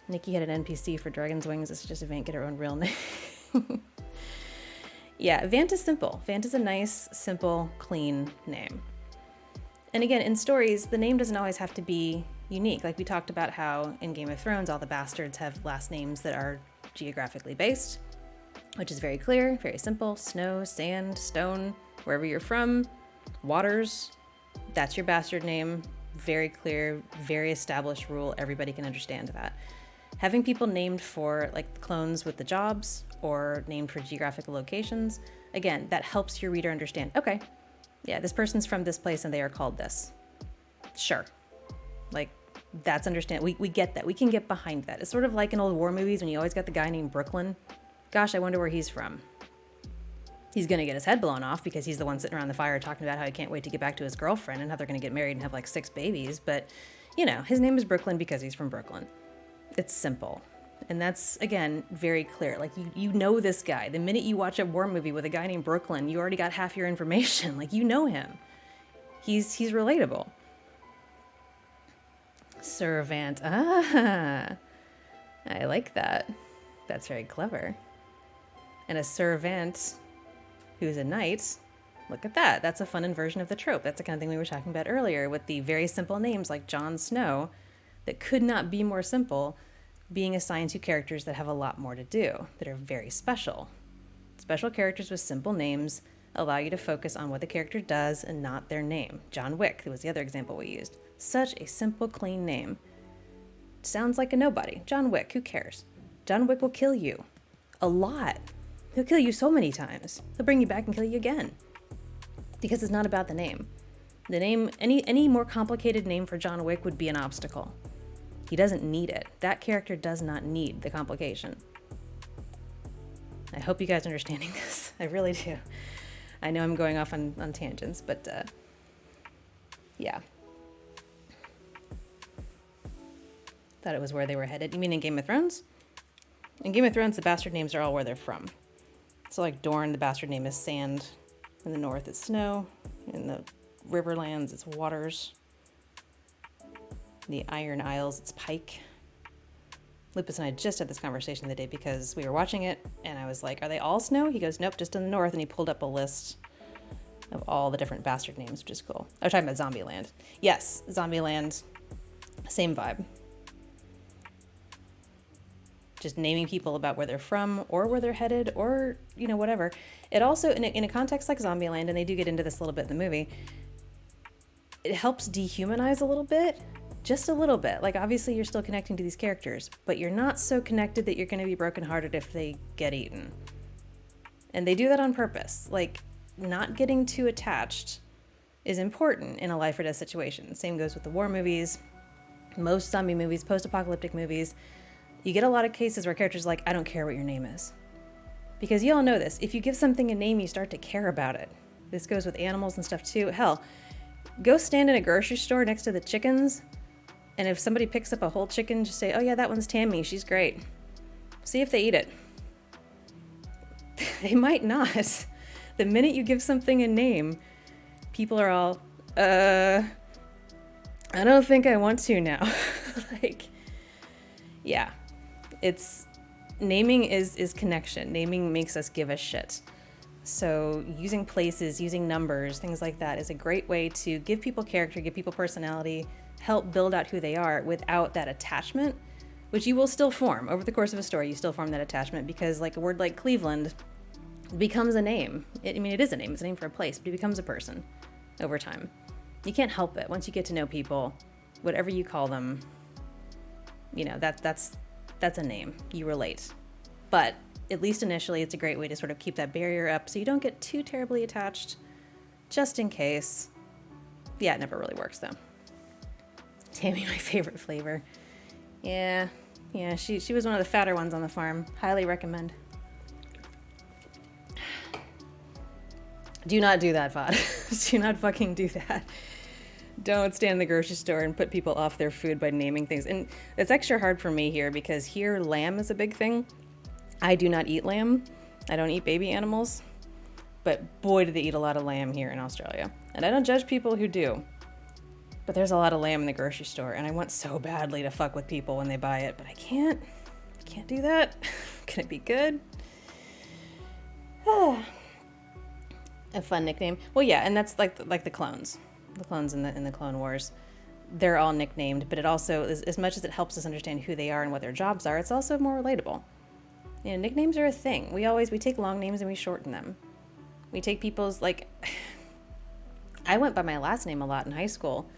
Nikki had an NPC for Dragon's Wings. It's just a Vant get her own real name. Yeah, Vant is simple. Vant is a nice, simple, clean name. And again, in stories, the name doesn't always have to be unique. Like we talked about how in Game of Thrones, all the bastards have last names that are geographically based, which is very clear, very simple. Snow, sand, stone, wherever you're from, waters, that's your bastard name. Very clear, very established rule. Everybody can understand that. Having people named for like the clones with the jobs or named for geographical locations, again, that helps your reader understand, okay, yeah, this person's from this place and they are called this. Sure. Like, that's understand. We get that. We can get behind that. It's sort of like in old war movies when you always got the guy named Brooklyn. Gosh, I wonder where he's from. He's going to get his head blown off because he's the one sitting around the fire talking about how he can't wait to get back to his girlfriend and how they're going to get married and have like 6 babies. But, you know, his name is Brooklyn because he's from Brooklyn. It's simple. And that's, again, very clear. Like, you know this guy. The minute you watch a war movie with a guy named Brooklyn, you already got half your information. Like, you know him. He's relatable. Servant. Ah, I like that. That's very clever. And a servant who's a knight, look at that. That's a fun inversion of the trope. That's the kind of thing we were talking about earlier with the very simple names like Jon Snow that could not be more simple, being assigned to characters that have a lot more to do, that are very special. Special characters with simple names allow you to focus on what the character does and not their name. John Wick was the other example we used. Such a simple, clean name. Sounds like a nobody. John Wick, who cares? John Wick will kill you. A lot. He'll kill you so many times. He'll bring you back and kill you again. Because it's not about the name. The name, any more complicated name for John Wick would be an obstacle. He doesn't need it. That character does not need the complication. I hope you guys are understanding this. I really do. I know I'm going off on tangents, but yeah. Thought it was where they were headed. You mean in Game of Thrones? In Game of Thrones, the bastard names are all where they're from. So like Dorne, the bastard name is Sand. In the north, it's Snow. In the Riverlands, it's Waters. The Iron Isles, it's Pike. Lupus and I just had this conversation the day because we were watching it, and I was like, are they all Snow? He goes, nope, just in the north, and he pulled up a list of all the different bastard names, which is cool. I was talking about Zombieland. Yes, Zombieland, same vibe. Just naming people about where they're from, or where they're headed, or, you know, whatever. It also, in a context like Zombieland, and they do get into this a little bit in the movie, it helps dehumanize a little bit. Just a little bit. Like, obviously you're still connecting to these characters, but you're not so connected that you're going to be brokenhearted if they get eaten. And they do that on purpose. Like, not getting too attached is important in a life or death situation. Same goes with the war movies, most zombie movies, post-apocalyptic movies. You get a lot of cases where characters are like, I don't care what your name is. Because you all know this. If you give something a name, you start to care about it. This goes with animals and stuff too. Hell, go stand in a grocery store next to the chickens, and if somebody picks up a whole chicken, just say, oh yeah, that one's Tammy, she's great. See if they eat it. They might not. The minute you give something a name, people are all, I don't think I want to now. Like, yeah. Naming is connection. Naming makes us give a shit. So using places, using numbers, things like that is a great way to give people character, give people personality, help build out who they are without that attachment, which you will still form over the course of a story. You still form that attachment because like a word like Cleveland becomes a name. It is a name. It's a name for a place, but it becomes a person over time. You can't help it. Once you get to know people, whatever you call them, you know, that's a name. You relate. But at least initially, it's a great way to sort of keep that barrier up so you don't get too terribly attached, just in case. Yeah, it never really works though. Tammy, my favorite flavor. Yeah, she was one of the fatter ones on the farm. Highly recommend. Do not do that, Vod. Do not fucking do that. Don't stand in the grocery store and put people off their food by naming things. And it's extra hard for me here because here lamb is a big thing. I do not eat lamb. I don't eat baby animals. But boy, do they eat a lot of lamb here in Australia. And I don't judge people who do. But there's a lot of lamb in the grocery store, and I want so badly to fuck with people when they buy it, but I can't. Can't do that. Can it be good? A fun nickname. Well, yeah, and that's like the clones. The clones in the Clone Wars. They're all nicknamed, but it also, as much as it helps us understand who they are and what their jobs are, it's also more relatable. You know, nicknames are a thing. We take long names and we shorten them. We take people's, like, I went by my last name a lot in high school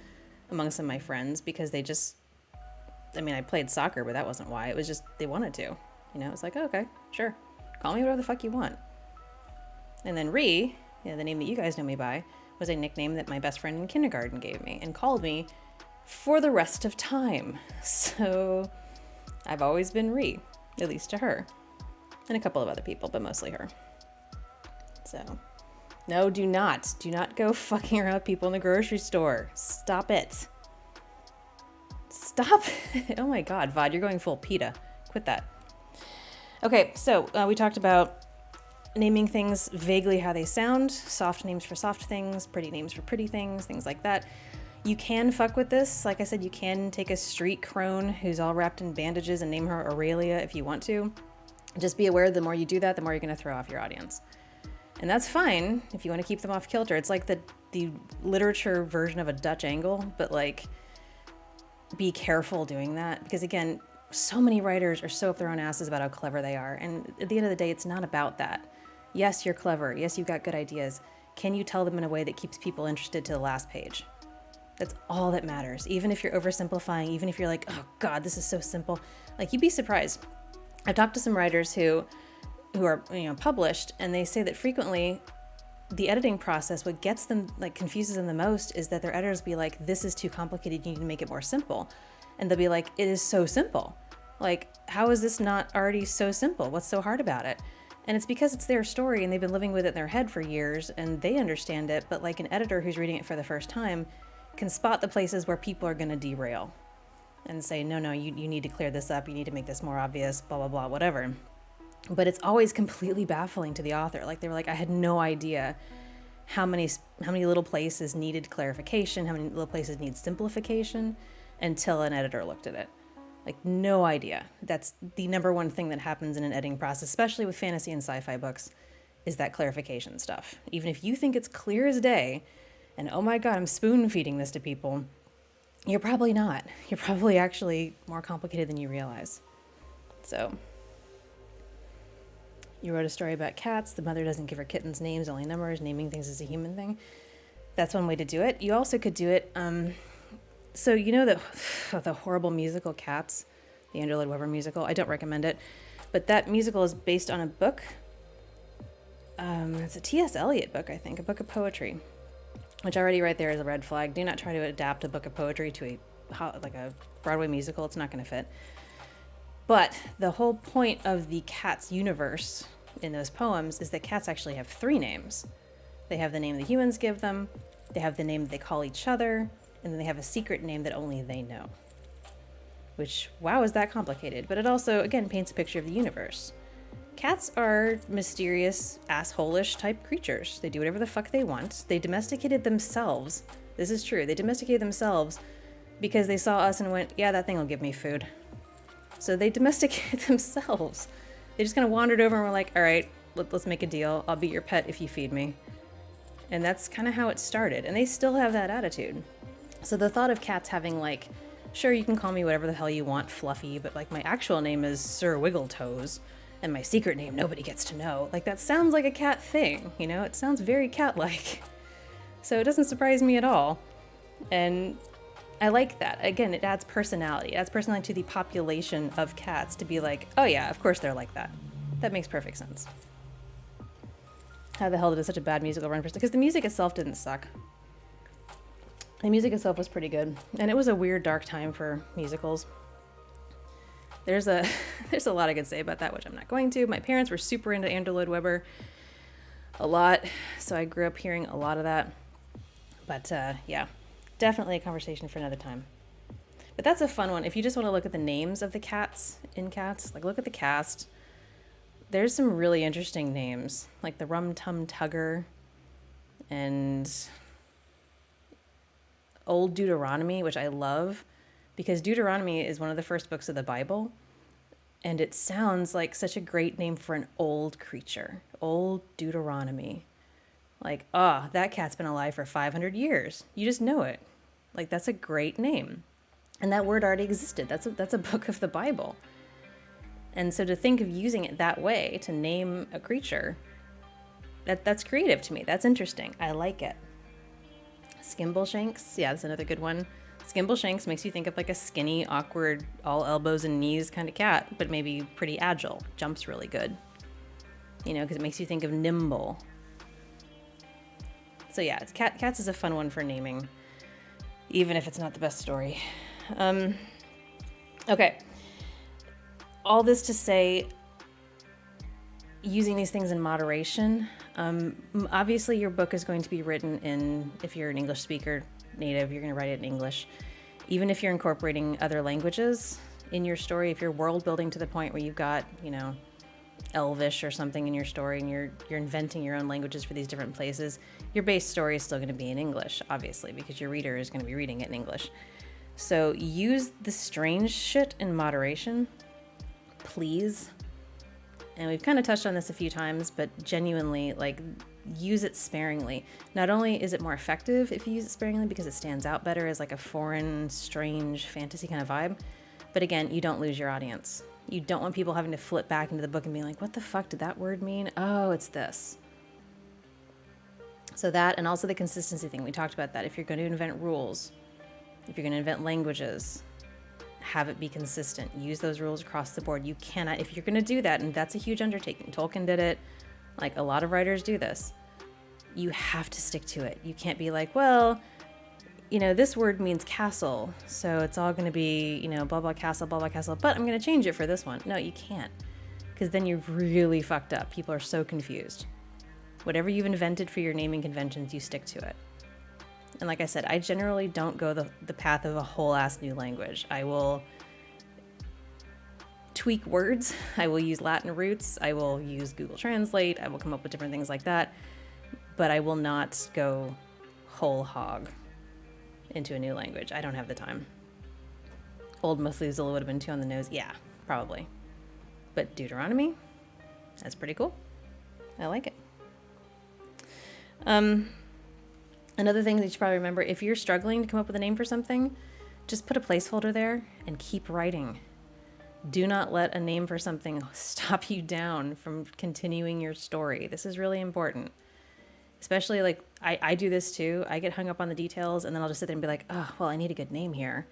among some of my friends because they just, I played soccer, but that wasn't why. It was just, they wanted to. You know, it was like, oh, okay, sure. Call me whatever the fuck you want. And then Ree, the name that you guys know me by, was a nickname that my best friend in kindergarten gave me and called me for the rest of time. So I've always been Ree, at least to her. And a couple of other people, but mostly her. So, no, do not go fucking around with people in the grocery store. Stop it. Stop it. Oh my God, Vod, you're going full PETA. Quit that. Okay, so we talked about naming things vaguely how they sound, soft names for soft things, pretty names for pretty things like that. You can fuck with this. Like I said, you can take a street crone who's all wrapped in bandages and name her Aurelia if you want to. Just be aware, the more you do that, the more you're going to throw off your audience. And that's fine if you want to keep them off kilter. It's like the literature version of a Dutch angle, but like, be careful doing that, because again, so many writers are so up their own asses about how clever they are. And at the end of the day, it's not about that. Yes, you're clever. Yes, you've got good ideas. Can you tell them in a way that keeps people interested to the last page? That's all that matters. Even if you're oversimplifying, even if you're like, oh God, this is so simple. Like, you'd be surprised. I've talked to some writers who are, published, and they say that frequently the editing process, what gets them, like, confuses them the most is that their editors be like, this is too complicated, you need to make it more simple. And they'll be like, it is so simple. Like, how is this not already so simple? What's so hard about it? And it's because it's their story and they've been living with it in their head for years and they understand it. But like, an editor who's reading it for the first time can spot the places where people are going to derail and say, no, you need to clear this up. You need to make this more obvious, blah, blah, blah, whatever. But it's always completely baffling to the author. Like, they were like, I had no idea how many little places needed clarification, how many little places need simplification, until an editor looked at it. Like, no idea. That's the number one thing that happens in an editing process, especially with fantasy and sci-fi books, is that clarification stuff. Even if you think it's clear as day, and oh my God, I'm spoon feeding this to people, you're probably not. You're probably actually more complicated than you realize. So, you wrote a story about cats. The mother doesn't give her kittens names, only numbers. Naming things is a human thing. That's one way to do it. You also could do it, so you know the horrible musical Cats, the Andrew Lloyd Webber musical? I don't recommend it. But that musical is based on a book. It's a T.S. Eliot book, I think, a book of poetry, which already right there is a red flag. Do not try to adapt a book of poetry to a Broadway musical. It's not going to fit. But the whole point of the Cats universe in those poems is that cats actually have 3 names. They have the name the humans give them, they have the name they call each other, and then they have a secret name that only they know. Which, wow, is that complicated? But it also, again, paints a picture of the universe. Cats are mysterious, asshole-ish type creatures. They do whatever the fuck they want. They domesticated themselves. This is true. They domesticated themselves because they saw us and went, yeah, that thing will give me food. So they domesticated themselves. They just kind of wandered over and were like, all right, let's make a deal. I'll be your pet if you feed me. And that's kind of how it started. And they still have that attitude. So the thought of cats having, like, sure, you can call me whatever the hell you want, Fluffy, but like, my actual name is Sir Wiggletoes, and my secret name nobody gets to know. Like, that sounds like a cat thing, It sounds very cat-like. So it doesn't surprise me at all. And I like that. Again, it adds personality. It adds personality to the population of cats to be like, oh yeah, of course they're like that. That makes perfect sense. How the hell did it such a bad musical run? Because the music itself didn't suck. The music itself was pretty good. And it was a weird, dark time for musicals. There's a lot I could say about that, which I'm not going to. My parents were super into Andrew Lloyd Webber a lot, so I grew up hearing a lot of that. But yeah, definitely a conversation for another time. But that's a fun one. If you just want to look at the names of the cats in Cats, like, look at the cast. There's some really interesting names, like the Rum Tum Tugger and Old Deuteronomy, which I love, because Deuteronomy is one of the first books of the Bible, and it sounds like such a great name for an old creature. Old Deuteronomy. Like, that cat's been alive for 500 years. You just know it. Like, that's a great name. And that word already existed. That's a book of the Bible. And so to think of using it that way to name a creature, that's creative to me. That's interesting. I like it. Skimbleshanks. Yeah, that's another good one. Skimbleshanks makes you think of like a skinny, awkward, all elbows and knees kind of cat, but maybe pretty agile. Jumps really good. Because it makes you think of nimble. So yeah, Cats is a fun one for naming, even if it's not the best story. Okay. All this to say, using these things in moderation. Obviously, your book is going to be written in, if you're an English speaker, native, you're going to write it in English. Even if you're incorporating other languages in your story, if you're world building to the point where you've got, Elvish or something in your story and you're inventing your own languages for these different places, your base story is still going to be in English, obviously, because your reader is going to be reading it in English. So use the strange shit in moderation, please. And we've kind of touched on this a few times, but genuinely, like, use it sparingly. Not only is it more effective if you use it sparingly because it stands out better as like a foreign, strange fantasy kind of vibe, but again, you don't lose your audience. You don't want people having to flip back into the book and be like, what the fuck did that word mean? Oh, it's this. So that, and also the consistency thing. We talked about that. If you're going to invent rules, if you're going to invent languages, have it be consistent. Use those rules across the board. You cannot, if you're going to do that, and that's a huge undertaking. Tolkien did it. Like, a lot of writers do this. You have to stick to it. You can't be like, well, this word means castle, so it's all going to be, blah, blah, castle, but I'm going to change it for this one. No, you can't, because then you're really fucked up. People are so confused. Whatever you've invented for your naming conventions, you stick to it. And like I said, I generally don't go the path of a whole ass new language. I will tweak words. I will use Latin roots. I will use Google Translate. I will come up with different things like that, but I will not go whole hog into a new language. I don't have the time. Old Methuselah would have been too on the nose. Yeah, probably. But Deuteronomy, that's pretty cool. I like it. Another thing that you should probably remember, if you're struggling to come up with a name for something, just put a placeholder there and keep writing. Do not let a name for something stop you down from continuing your story. This is really important. Especially, like, I do this too. I get hung up on the details, and then I'll just sit there and be like, oh, well, I need a good name here.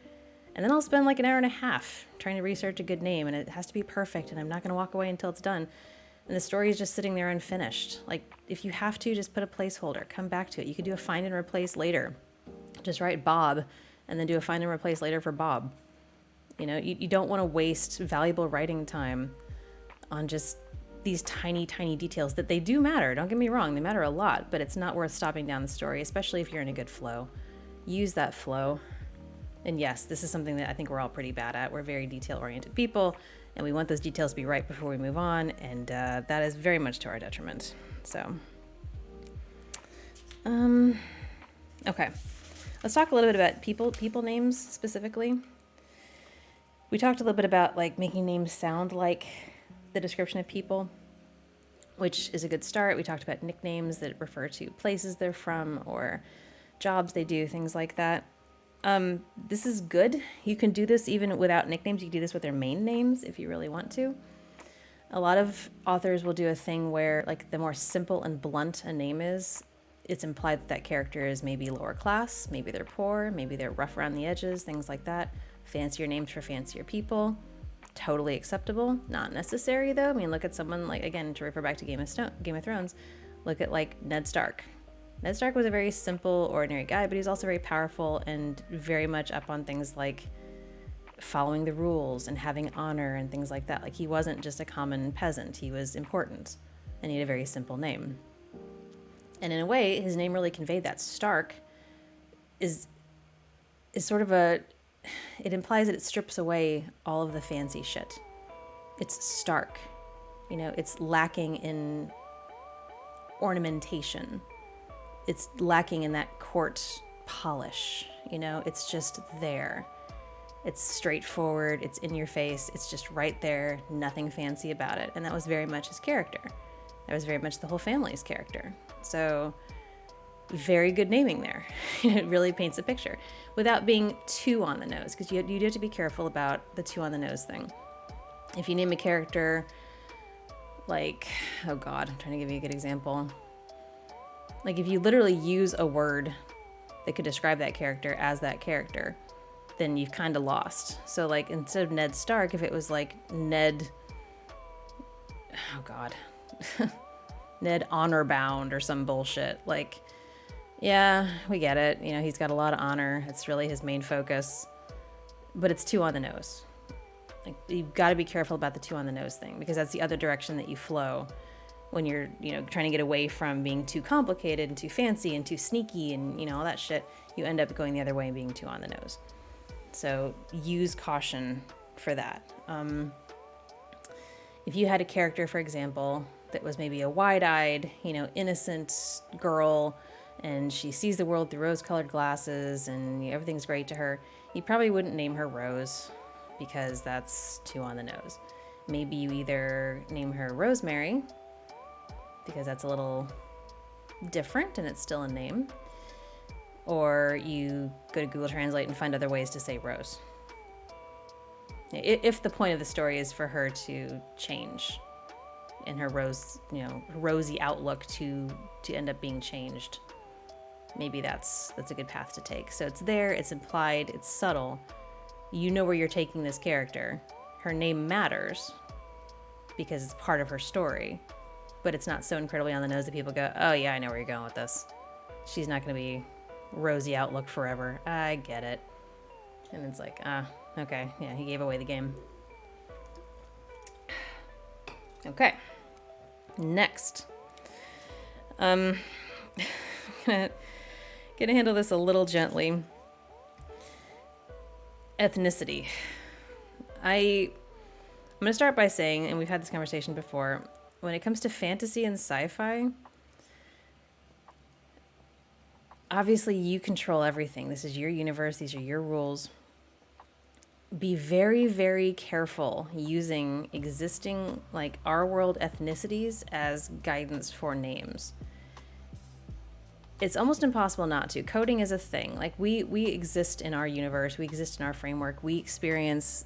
And then I'll spend like an hour and a half trying to research a good name, and it has to be perfect, and I'm not going to walk away until it's done. And the story is just sitting there unfinished. Like, if you have to, just put a placeholder. Come back to it. You could do a find and replace later. Just write Bob, and then do a find and replace later for Bob. You don't want to waste valuable writing time on just these tiny, tiny details that they do matter. Don't get me wrong, they matter a lot, but it's not worth stopping down the story, especially if you're in a good flow. Use that flow. And yes, this is something that I think we're all pretty bad at. We're very detail-oriented people, and we want those details to be right before we move on, and that is very much to our detriment. So, okay. Let's talk a little bit about people names specifically. We talked a little bit about like making names sound like the description of people, which is a good start. We talked about nicknames that refer to places they're from or jobs they do, things like that. This is good. You can do this even without nicknames. You can do this with their main names if you really want to. A lot of authors will do a thing where, like, the more simple and blunt a name is, it's implied that that character is maybe lower class, maybe they're poor, maybe they're rough around the edges, things like that. Fancier names for fancier people. Totally acceptable. Not necessary, though. I mean, look at someone like, again, to refer back to Game of Thrones, look at, like, Ned Stark. Ned Stark was a very simple, ordinary guy, but he's also very powerful and very much up on things like following the rules and having honor and things like that. Like, he wasn't just a common peasant. He was important, and he had a very simple name. And in a way, his name really conveyed that. Stark is sort of it implies that it strips away all of the fancy shit. It's stark. It's lacking in ornamentation. It's lacking in that court polish. It's just there. It's straightforward. It's in your face. It's just right there. Nothing fancy about it. And that was very much his character. That was very much the whole family's character. So very good naming there. It really paints a picture without being too on the nose, because you do have to be careful about the too on the nose thing. If you name a character like, oh God, I'm trying to give you a good example. Like, if you literally use a word that could describe that character as that character, then you've kind of lost. So, like, instead of Ned Stark, if it was like Ned, oh God, Ned Honorbound or some bullshit, like, yeah, we get it. He's got a lot of honor. It's really his main focus, but it's too on the nose. Like, you've got to be careful about the too on the nose thing, because that's the other direction that you flow when you're, trying to get away from being too complicated and too fancy and too sneaky and, all that shit. You end up going the other way and being too on the nose. So use caution for that. if you had a character, for example, that was maybe a wide-eyed, innocent girl, and she sees the world through rose-colored glasses and everything's great to her, you probably wouldn't name her Rose because that's too on the nose. Maybe you either name her Rosemary because that's a little different and it's still a name, or you go to Google Translate and find other ways to say Rose. If the point of the story is for her to change in her rosy outlook to end up being changed, maybe that's a good path to take. So it's there, it's implied, it's subtle. You know where you're taking this character. Her name matters because it's part of her story, but it's not so incredibly on the nose that people go, oh yeah, I know where you're going with this. She's not going to be rosy outlook forever. I get it. And it's like, okay, yeah, he gave away the game. Okay, next. Gonna handle this a little gently. Ethnicity. I'm gonna start by saying, and we've had this conversation before, when it comes to fantasy and sci-fi, obviously you control everything. This is your universe, these are your rules. Be very, very careful using existing, our world ethnicities as guidance for names. It's almost impossible not to. Coding is a thing. We exist in our universe, we exist in our framework, we experience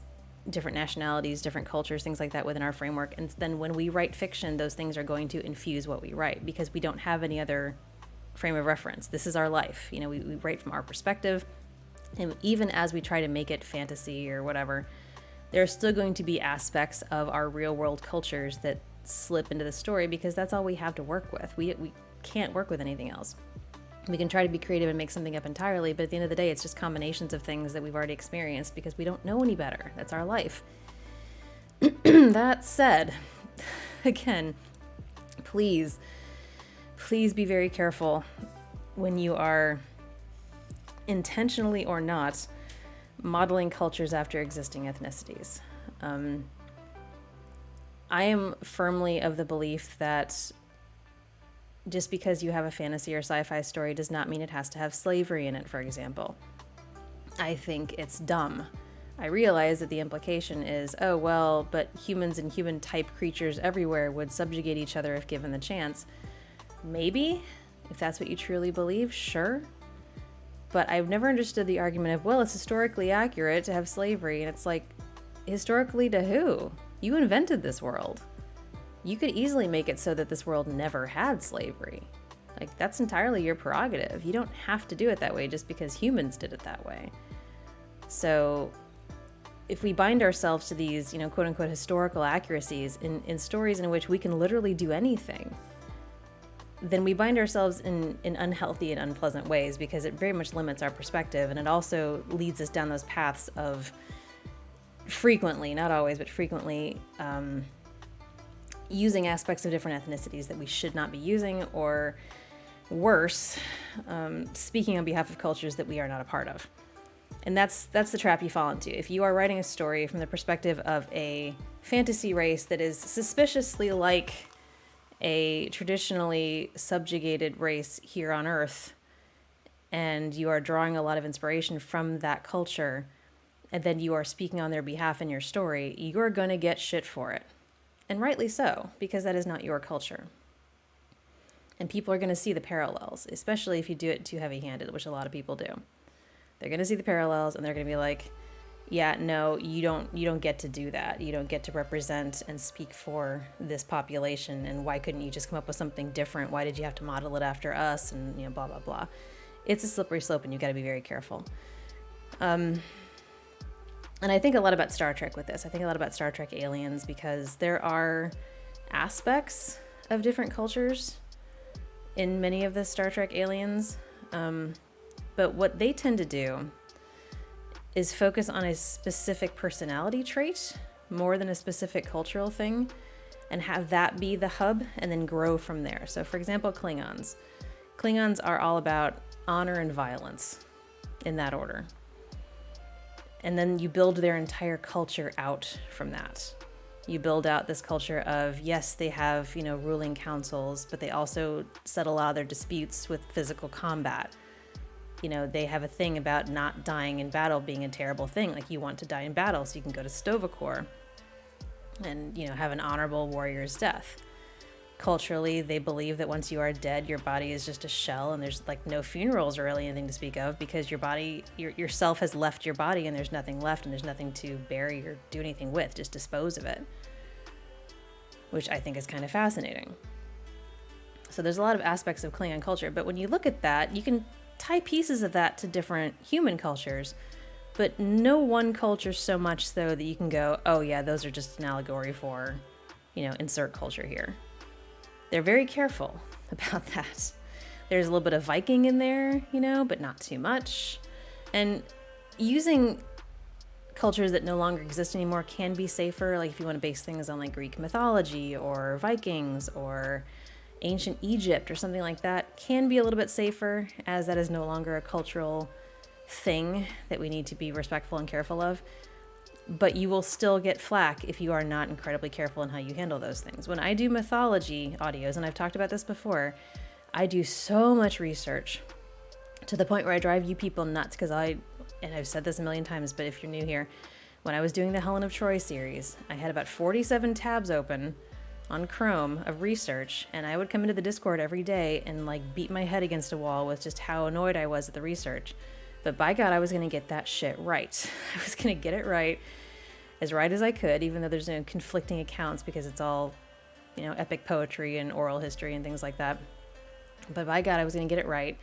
different nationalities, different cultures, things like that within our framework. And then when we write fiction, those things are going to infuse what we write because we don't have any other frame of reference. This is our life. We write from our perspective. And even as we try to make it fantasy or whatever, there are still going to be aspects of our real world cultures that slip into the story because that's all we have to work with. We can't work with anything else. We can try to be creative and make something up entirely, but at the end of the day, it's just combinations of things that we've already experienced because we don't know any better. That's our life. That said, again, please be very careful when you are intentionally or not modeling cultures after existing ethnicities. I am firmly of the belief that just because you have a fantasy or sci-fi story does not mean it has to have slavery in it, for example. I think it's dumb. I realize that the implication is, oh, well, but humans and human-type creatures everywhere would subjugate each other if given the chance. Maybe, if that's what you truly believe, sure. But I've never understood the argument of, well, it's historically accurate to have slavery. And it's like, historically to who? You invented this world. You could easily make it so that this world never had slavery. That's entirely your prerogative. You don't have to do it that way just because humans did it that way. So if we bind ourselves to these, quote unquote, historical accuracies in stories in which we can literally do anything, then we bind ourselves in unhealthy and unpleasant ways because it very much limits our perspective, and it also leads us down those paths of frequently, not always, but frequently using aspects of different ethnicities that we should not be using, or worse, speaking on behalf of cultures that we are not a part of. And that's the trap you fall into. If you are writing a story from the perspective of a fantasy race that is suspiciously like a traditionally subjugated race here on Earth, and you are drawing a lot of inspiration from that culture, and then you are speaking on their behalf in your story, you're going to get shit for it. And rightly so, because that is not your culture. And people are going to see the parallels, especially if you do it too heavy-handed, which a lot of people do. They're going to see the parallels, and they're going to be like, yeah, no, you don't get to do that. You don't get to represent and speak for this population. And why couldn't you just come up with something different? Why did you have to model it after us? And blah, blah, blah. It's a slippery slope, and you got to be very careful. And I think a lot about Star Trek with this. I think a lot about Star Trek Aliens because there are aspects of different cultures in many of the Star Trek Aliens. But what they tend to do is focus on a specific personality trait more than a specific cultural thing, and have that be the hub and then grow from there. So for example, Klingons. Klingons are all about honor and violence in that order. And then you build their entire culture out from that. You build out this culture of, yes, they have, ruling councils, but they also settle a lot of their disputes with physical combat. They have a thing about not dying in battle being a terrible thing. Like, you want to die in battle so you can go to Sto-Vo-Kor and, have an honorable warrior's death. Culturally, they believe that once you are dead, your body is just a shell, and there's like no funerals or really anything to speak of, because your body, yourself has left your body, and there's nothing left, and there's nothing to bury or do anything with, just dispose of it, which I think is kind of fascinating. So there's a lot of aspects of Klingon culture, but when you look at that, you can tie pieces of that to different human cultures, but no one culture so much so that you can go, oh yeah, those are just an allegory for, insert culture here. They're very careful about that. There's a little bit of Viking in there, but not too much. And using cultures that no longer exist anymore can be safer. Like, if you want to base things on like Greek mythology or Vikings or ancient Egypt or something like that, can be a little bit safer, as that is no longer a cultural thing that we need to be respectful and careful of. But you will still get flack if you are not incredibly careful in how you handle those things. When I do mythology audios, and I've talked about this before, I do so much research to the point where I drive you people nuts, because and I've said this a million times, but if you're new here, when I was doing the Helen of Troy series, I had about 47 tabs open on Chrome of research, and I would come into the Discord every day and like beat my head against a wall with just how annoyed I was at the research. But by God, I was going to get that shit right. I was going to get it right as I could, even though there's conflicting accounts, because it's all, epic poetry and oral history and things like that. But by God, I was going to get it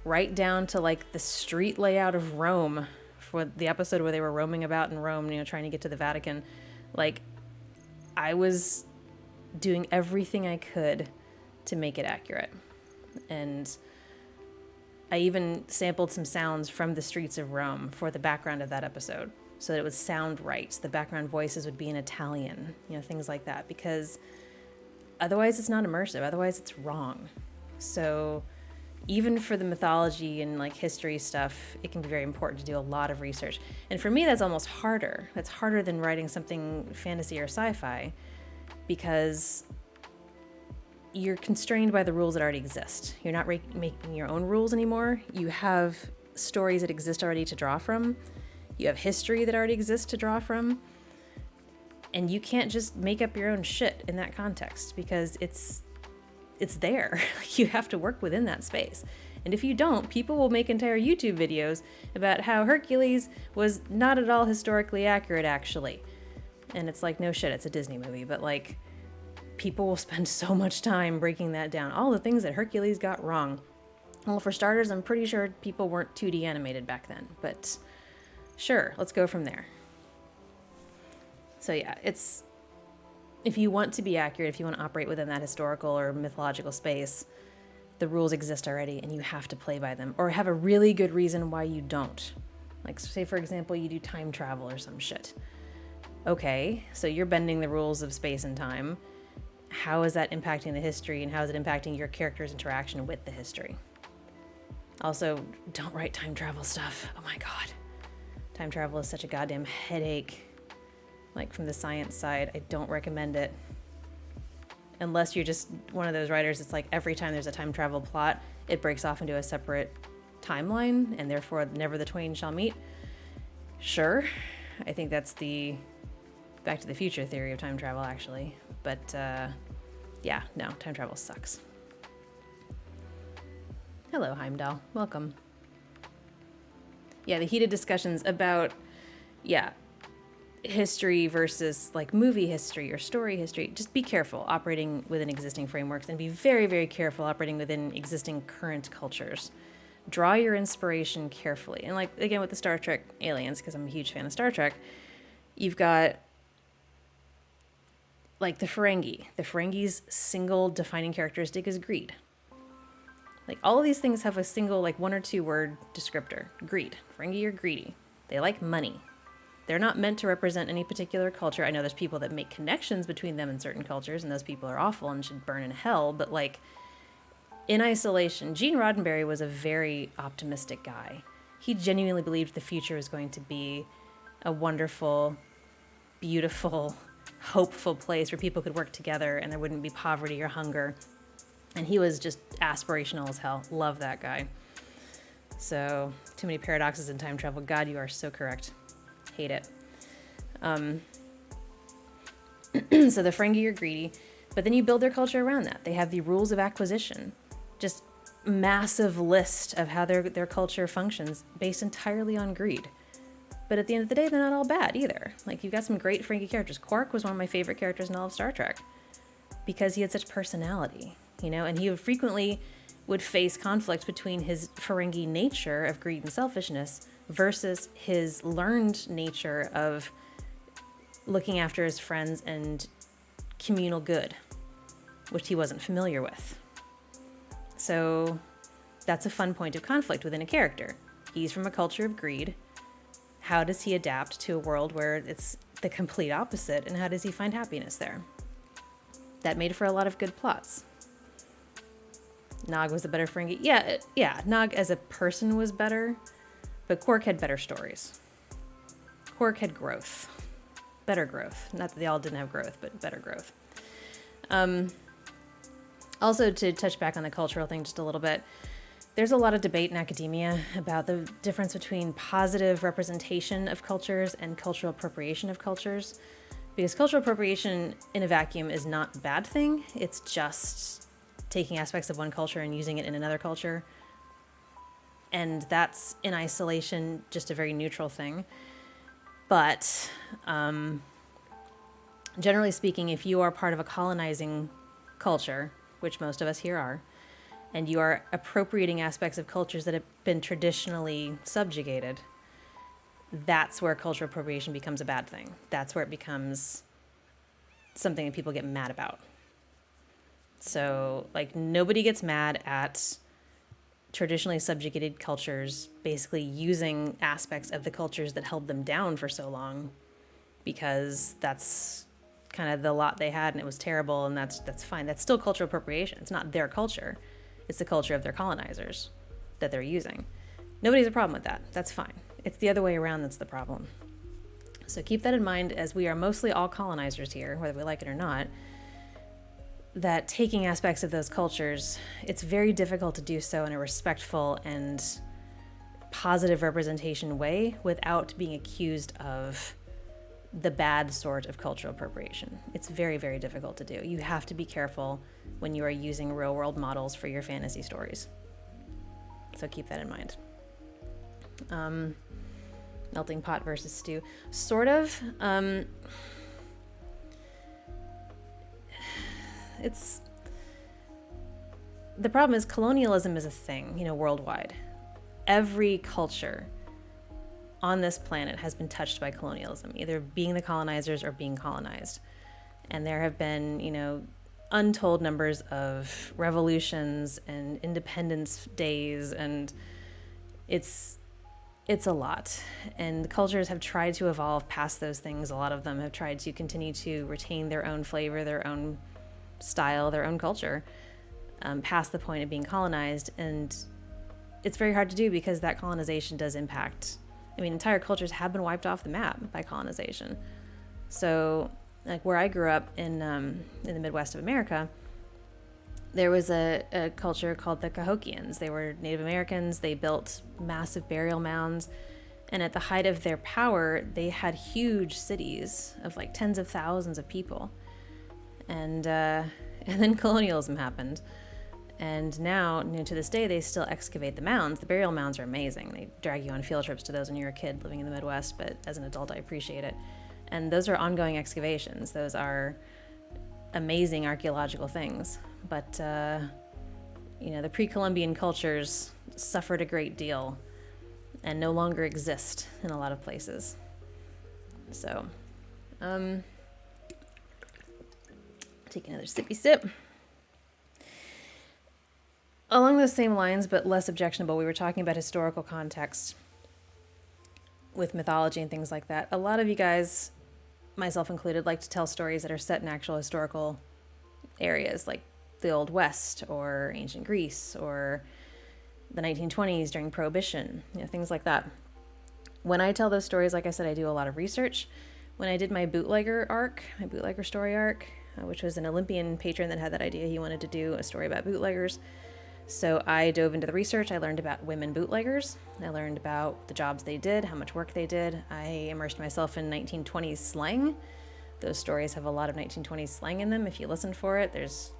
right down to like the street layout of Rome for the episode where they were roaming about in Rome, trying to get to the Vatican. Like, I was doing everything I could to make it accurate. And I even sampled some sounds from the streets of Rome for the background of that episode, so that it would sound right. The background voices would be in Italian, things like that, because otherwise it's not immersive. Otherwise it's wrong. So even for the mythology and like history stuff, it can be very important to do a lot of research. And for me, that's almost harder. That's harder than writing something fantasy or sci-fi, because you're constrained by the rules that already exist. You're not making your own rules anymore. You have stories that exist already to draw from. You have history that already exists to draw from. And you can't just make up your own shit in that context, because it's there. You have to work within that space. And if you don't, people will make entire YouTube videos about how Hercules was not at all historically accurate, actually. And it's like, no shit, it's a Disney movie, but like, people will spend so much time breaking that down. All the things that Hercules got wrong. Well, for starters, I'm pretty sure people weren't 2D animated back then, but sure, let's go from there. So yeah, if you want to be accurate, if you want to operate within that historical or mythological space, the rules exist already and you have to play by them, or have a really good reason why you don't. Like, say for example, you do time travel or some shit. Okay, so you're bending the rules of space and time. How is that impacting the history, and how is it impacting your character's interaction with the history? Also, don't write time travel stuff. Oh my God. Time travel is such a goddamn headache. Like, from the science side, I don't recommend it. Unless you're just one of those writers that's like, every time there's a time travel plot, it breaks off into a separate timeline, and therefore never the twain shall meet. Sure. I think that's the Back to the Future theory of time travel, actually. But yeah, no, time travel sucks. Hello, Heimdall. Welcome. Yeah, the heated discussions about, history versus like movie history or story history. Just be careful operating within existing frameworks, and be very, very careful operating within existing current cultures. Draw your inspiration carefully. And like, again, with the Star Trek aliens, because I'm a huge fan of Star Trek, you've got like the Ferengi. The Ferengi's single defining characteristic is greed. Like, all of these things have a single, like, 1 or 2 word descriptor. Greed. Ferengi are greedy. They like money. They're not meant to represent any particular culture. I know there's people that make connections between them and certain cultures, and those people are awful and should burn in hell, but like, in isolation, Gene Roddenberry was a very optimistic guy. He genuinely believed the future was going to be a wonderful, beautiful, hopeful place where people could work together and there wouldn't be poverty or hunger. And he was just aspirational as hell. Love that guy. So, too many paradoxes in time travel. God, you are so correct. Hate it. So the Ferengi are greedy, but then you build their culture around that. They have the rules of acquisition. Just massive list of how their culture functions based entirely on greed. But at the end of the day, they're not all bad either. Like, you've got some great Ferengi characters. Quark was one of my favorite characters in all of Star Trek because he had such personality, and he frequently would face conflict between his Ferengi nature of greed and selfishness versus his learned nature of looking after his friends and communal good, which he wasn't familiar with. So that's a fun point of conflict within a character. He's from a culture of greed. How does he adapt to a world where it's the complete opposite, and how does he find happiness there? That made for a lot of good plots. Nog was the better Ferengi. Yeah, Nog as a person was better, but Quark had better stories. Quark had growth. Better growth. Not that they all didn't have growth, but better growth. Also, to touch back on the cultural thing just a little bit, there's a lot of debate in academia about the difference between positive representation of cultures and cultural appropriation of cultures. Because cultural appropriation in a vacuum is not a bad thing. It's just taking aspects of one culture and using it in another culture. And that's, in isolation, just a very neutral thing. But generally speaking, if you are part of a colonizing culture, which most of us here are, and you are appropriating aspects of cultures that have been traditionally subjugated, that's where cultural appropriation becomes a bad thing. That's where it becomes something that people get mad about. So, like, nobody gets mad at traditionally subjugated cultures basically using aspects of the cultures that held them down for so long, because that's kind of the lot they had and it was terrible, and that's fine. That's still cultural appropriation. It's not their culture. It's the culture of their colonizers that they're using. Nobody has a problem with that. That's fine. It's the other way around that's the problem. So keep that in mind, as we are mostly all colonizers here, whether we like it or not, that taking aspects of those cultures, it's very difficult to do so in a respectful and positive representation way without being accused of the bad sort of cultural appropriation. It's very, very difficult to do. You have to be careful when you are using real world models for your fantasy stories. So keep that in mind. Melting pot versus stew. Sort of. It's the problem is colonialism is a thing, worldwide. Every culture on this planet has been touched by colonialism, either being the colonizers or being colonized. And there have been, untold numbers of revolutions and independence days, and it's a lot. And the cultures have tried to evolve past those things. A lot of them have tried to continue to retain their own flavor, their own style, their own culture, past the point of being colonized. And it's very hard to do because that colonization does impact. Entire cultures have been wiped off the map by colonization. So, like where I grew up in the Midwest of America, there was a culture called the Cahokians. They were Native Americans. They built massive burial mounds. And at the height of their power, they had huge cities of like tens of thousands of people. And then colonialism happened. And now, to this day, they still excavate the mounds. The burial mounds are amazing. They drag you on field trips to those when you're a kid living in the Midwest, but as an adult, I appreciate it. And those are ongoing excavations. Those are amazing archaeological things. But, the pre-Columbian cultures suffered a great deal and no longer exist in a lot of places. So, take another sippy sip. Along those same lines, but less objectionable, we were talking about historical context with mythology and things like that. A lot of you guys, myself included, like to tell stories that are set in actual historical areas, like the Old West or ancient Greece or the 1920s during Prohibition, things like that. When I tell those stories, like I said, I do a lot of research. when I did my bootlegger arc, my bootlegger story arc, which was an Olympian patron that had that idea. He wanted to do a story about bootleggers. So I dove into the research. I learned about women bootleggers. I learned about the jobs they did, how much work they did. I immersed myself in 1920s slang. Those stories have a lot of 1920s slang in them. If you listen for it, there's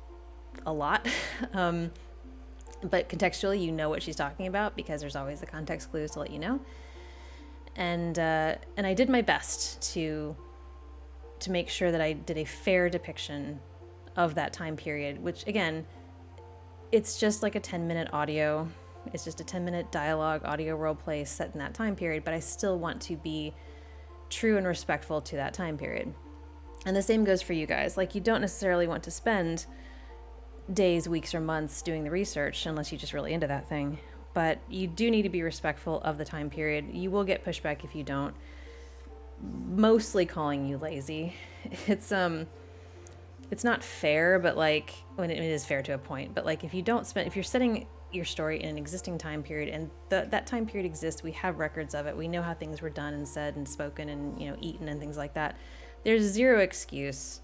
a lot. But contextually, you know what she's talking about because there's always the context clues to let you know. And I did my best to make sure that I did a fair depiction of that time period, which again, it's just like a 10-minute audio. It's just a 10-minute dialogue audio role play set in that time period, but I still want to be true and respectful to that time period. And the same goes for you guys. Like, you don't necessarily want to spend days, weeks, or months doing the research unless you're just really into that thing. But you do need to be respectful of the time period. You will get pushback if you don't. Mostly calling you lazy. It's not fair, but like, when it is fair to a point, but like if you're setting your story in an existing time period and that time period exists, we have records of it, we know how things were done and said and spoken and, eaten and things like that. There's zero excuse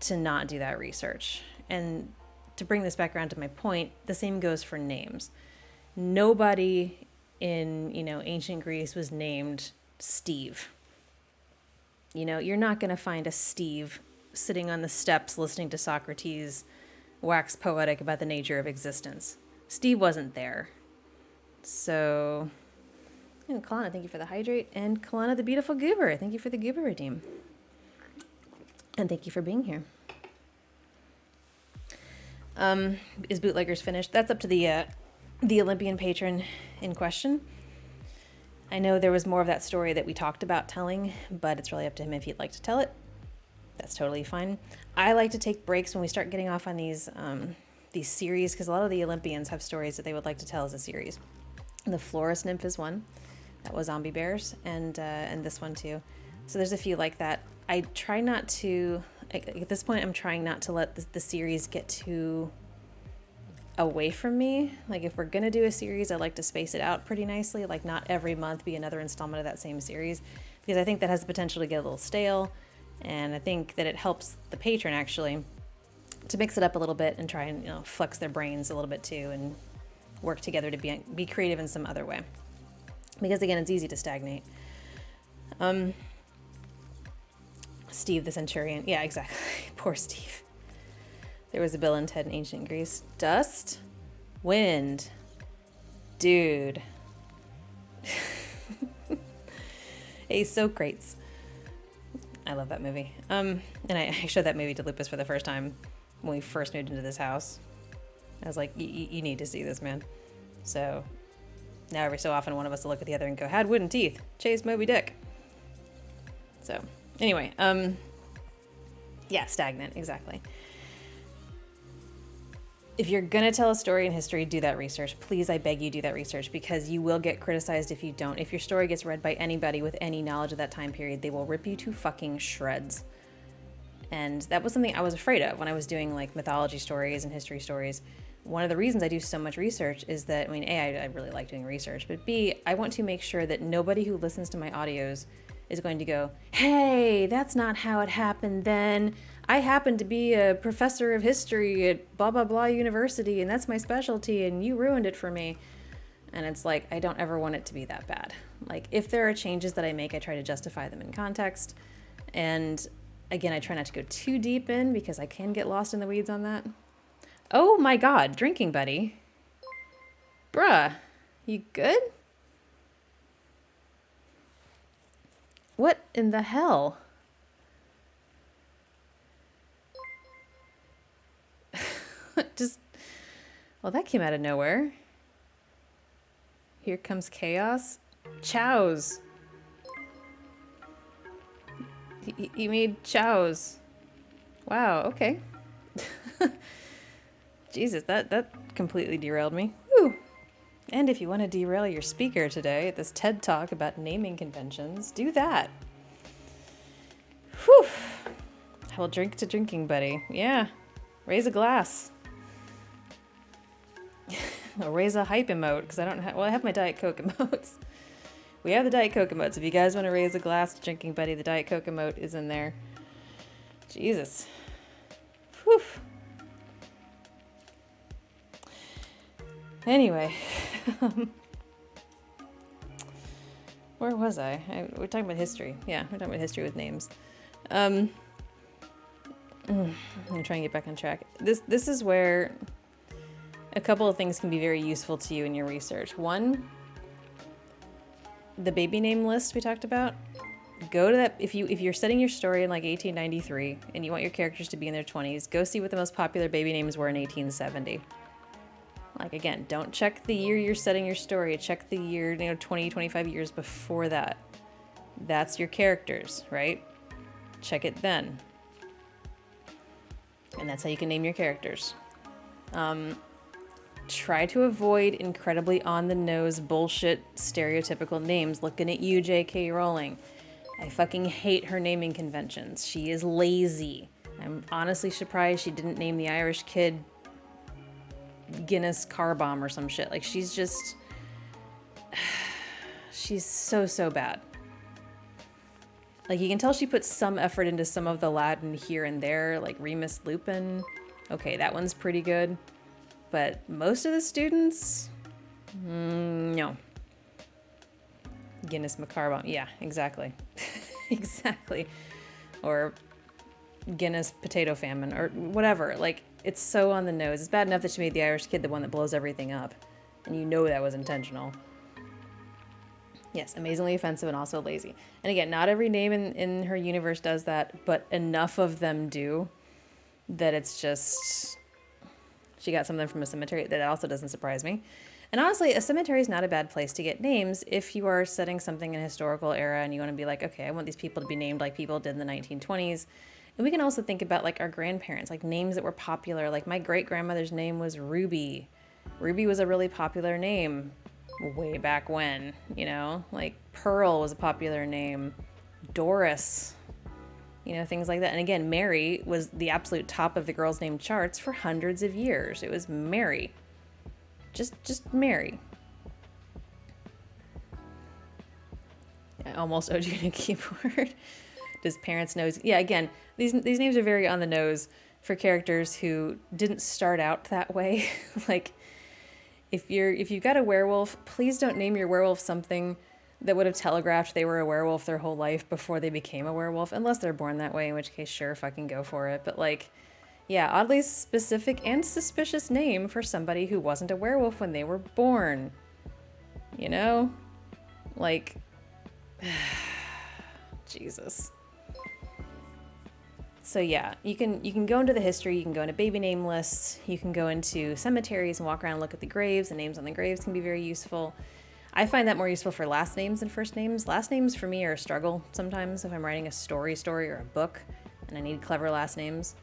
to not do that research. And to bring this back around to my point, the same goes for names. Nobody in, ancient Greece was named Steve. You're not going to find a Steve sitting on the steps listening to Socrates wax poetic about the nature of existence. Steve wasn't there. So, Kalana, thank you for the hydrate. And Kalana the beautiful goober, thank you for the goober redeem. And thank you for being here. Is Bootleggers finished? That's up to the Olympian patron in question. I know there was more of that story that we talked about telling, but it's really up to him if he'd like to tell it. That's totally fine. I like to take breaks when we start getting off on these series, because a lot of the Olympians have stories that they would like to tell as a series. The Florist Nymph is one. That was zombie bears, and this one too. So there's a few like that. I try not to, at this point, I'm trying not to let the series get too away from me. Like, if we're gonna do a series, I like to space it out pretty nicely, like not every month be another installment of that same series, because I think that has the potential to get a little stale. And I think that it helps the patron actually to mix it up a little bit and try and flex their brains a little bit too and work together to be creative in some other way. Because again, it's easy to stagnate. Steve the Centurion. Yeah, exactly. Poor Steve. There was a Bill and Ted in ancient Greece. Dust, wind, dude. Hey, Socrates. I love that movie. And I showed that movie to Lupus for the first time when we first moved into this house. I was like, you need to see this, man. So now every so often one of us will look at the other and go, had wooden teeth, chased Moby Dick. So anyway, yeah, stagnant, exactly. If you're going to tell a story in history, do that research. Please, I beg you, do that research, because you will get criticized if you don't. If your story gets read by anybody with any knowledge of that time period, they will rip you to fucking shreds. And that was something I was afraid of when I was doing like mythology stories and history stories. One of the reasons I do so much research is that, A, I really like doing research, but B, I want to make sure that nobody who listens to my audios is going to go, hey, that's not how it happened then. I happen to be a professor of history at blah, blah, blah university, and that's my specialty, and you ruined it for me. And it's like, I don't ever want it to be that bad. Like, if there are changes that I make, I try to justify them in context. And again, I try not to go too deep in because I can get lost in the weeds on that. Oh my God, drinking buddy. Bruh, you good? What in the hell? Well, that came out of nowhere. Here comes chaos. Chows. You made chows. Wow, okay. Jesus, that completely derailed me. Whew. And if you want to derail your speaker today at this TED Talk about naming conventions, do that. Whew. I will drink to drinking buddy. Yeah. Raise a glass. I'll raise a hype emote because I don't have, well, I have my Diet Coke emotes. We have the Diet Coke emotes. If you guys want to raise a glass drinking buddy, the Diet Coke emote is in there. Jesus. Whew. Anyway. Where was I? We're talking about history. Yeah, we're talking about history with names. I'm trying to get back on track. This is where a couple of things can be very useful to you in your research. One, the baby name list we talked about. Go to that if you're setting your story in like 1893 and you want your characters to be in their 20s, go see what the most popular baby names were in 1870. Like, again, don't check the year you're setting your story. Check the year, 20, 25 years before that. That's your characters, right? Check it then. And that's how you can name your characters. Try to avoid incredibly on-the-nose bullshit stereotypical names. Looking at you, J.K. Rowling. I fucking hate her naming conventions. She is lazy. I'm honestly surprised she didn't name the Irish kid Guinness Car Bomb or some shit. Like, she's just... she's so bad. Like, you can tell she put some effort into some of the Latin here and there, like Remus Lupin. Okay, that one's pretty good. But most of the students... no. Guinness Macarbomb. Yeah, exactly. Exactly. Or Guinness Potato Famine, or whatever. Like, it's so on the nose. It's bad enough that she made the Irish kid the one that blows everything up. And you know that was intentional. Yes, amazingly offensive and also lazy. And again, not every name in her universe does that, but enough of them do that it's just... She got something from a cemetery. That also doesn't surprise me. And honestly, a cemetery is not a bad place to get names if you are setting something in a historical era and you want to be like, okay, I want these people to be named like people did in the 1920s. And we can also think about like our grandparents, like names that were popular. Like my great-grandmother's name was Ruby. Ruby was a really popular name way back when, like Pearl was a popular name. Doris, things like that. And again, Mary was the absolute top of the girls' name charts for hundreds of years. It was Mary. Just Mary. I almost owed you a keyboard. Does parents know? Yeah, again, these names are very on the nose for characters who didn't start out that way. Like, if you've got a werewolf, please don't name your werewolf something that would have telegraphed they were a werewolf their whole life before they became a werewolf, unless they're born that way, in which case, sure, fucking go for it. But like, yeah, oddly specific and suspicious name for somebody who wasn't a werewolf when they were born. Like, Jesus. So yeah, you can go into the history, you can go into baby name lists, you can go into cemeteries and walk around and look at the graves. The names on the graves can be very useful. I find that more useful for last names than first names. Last names for me are a struggle sometimes if I'm writing a story or a book and I need clever last names.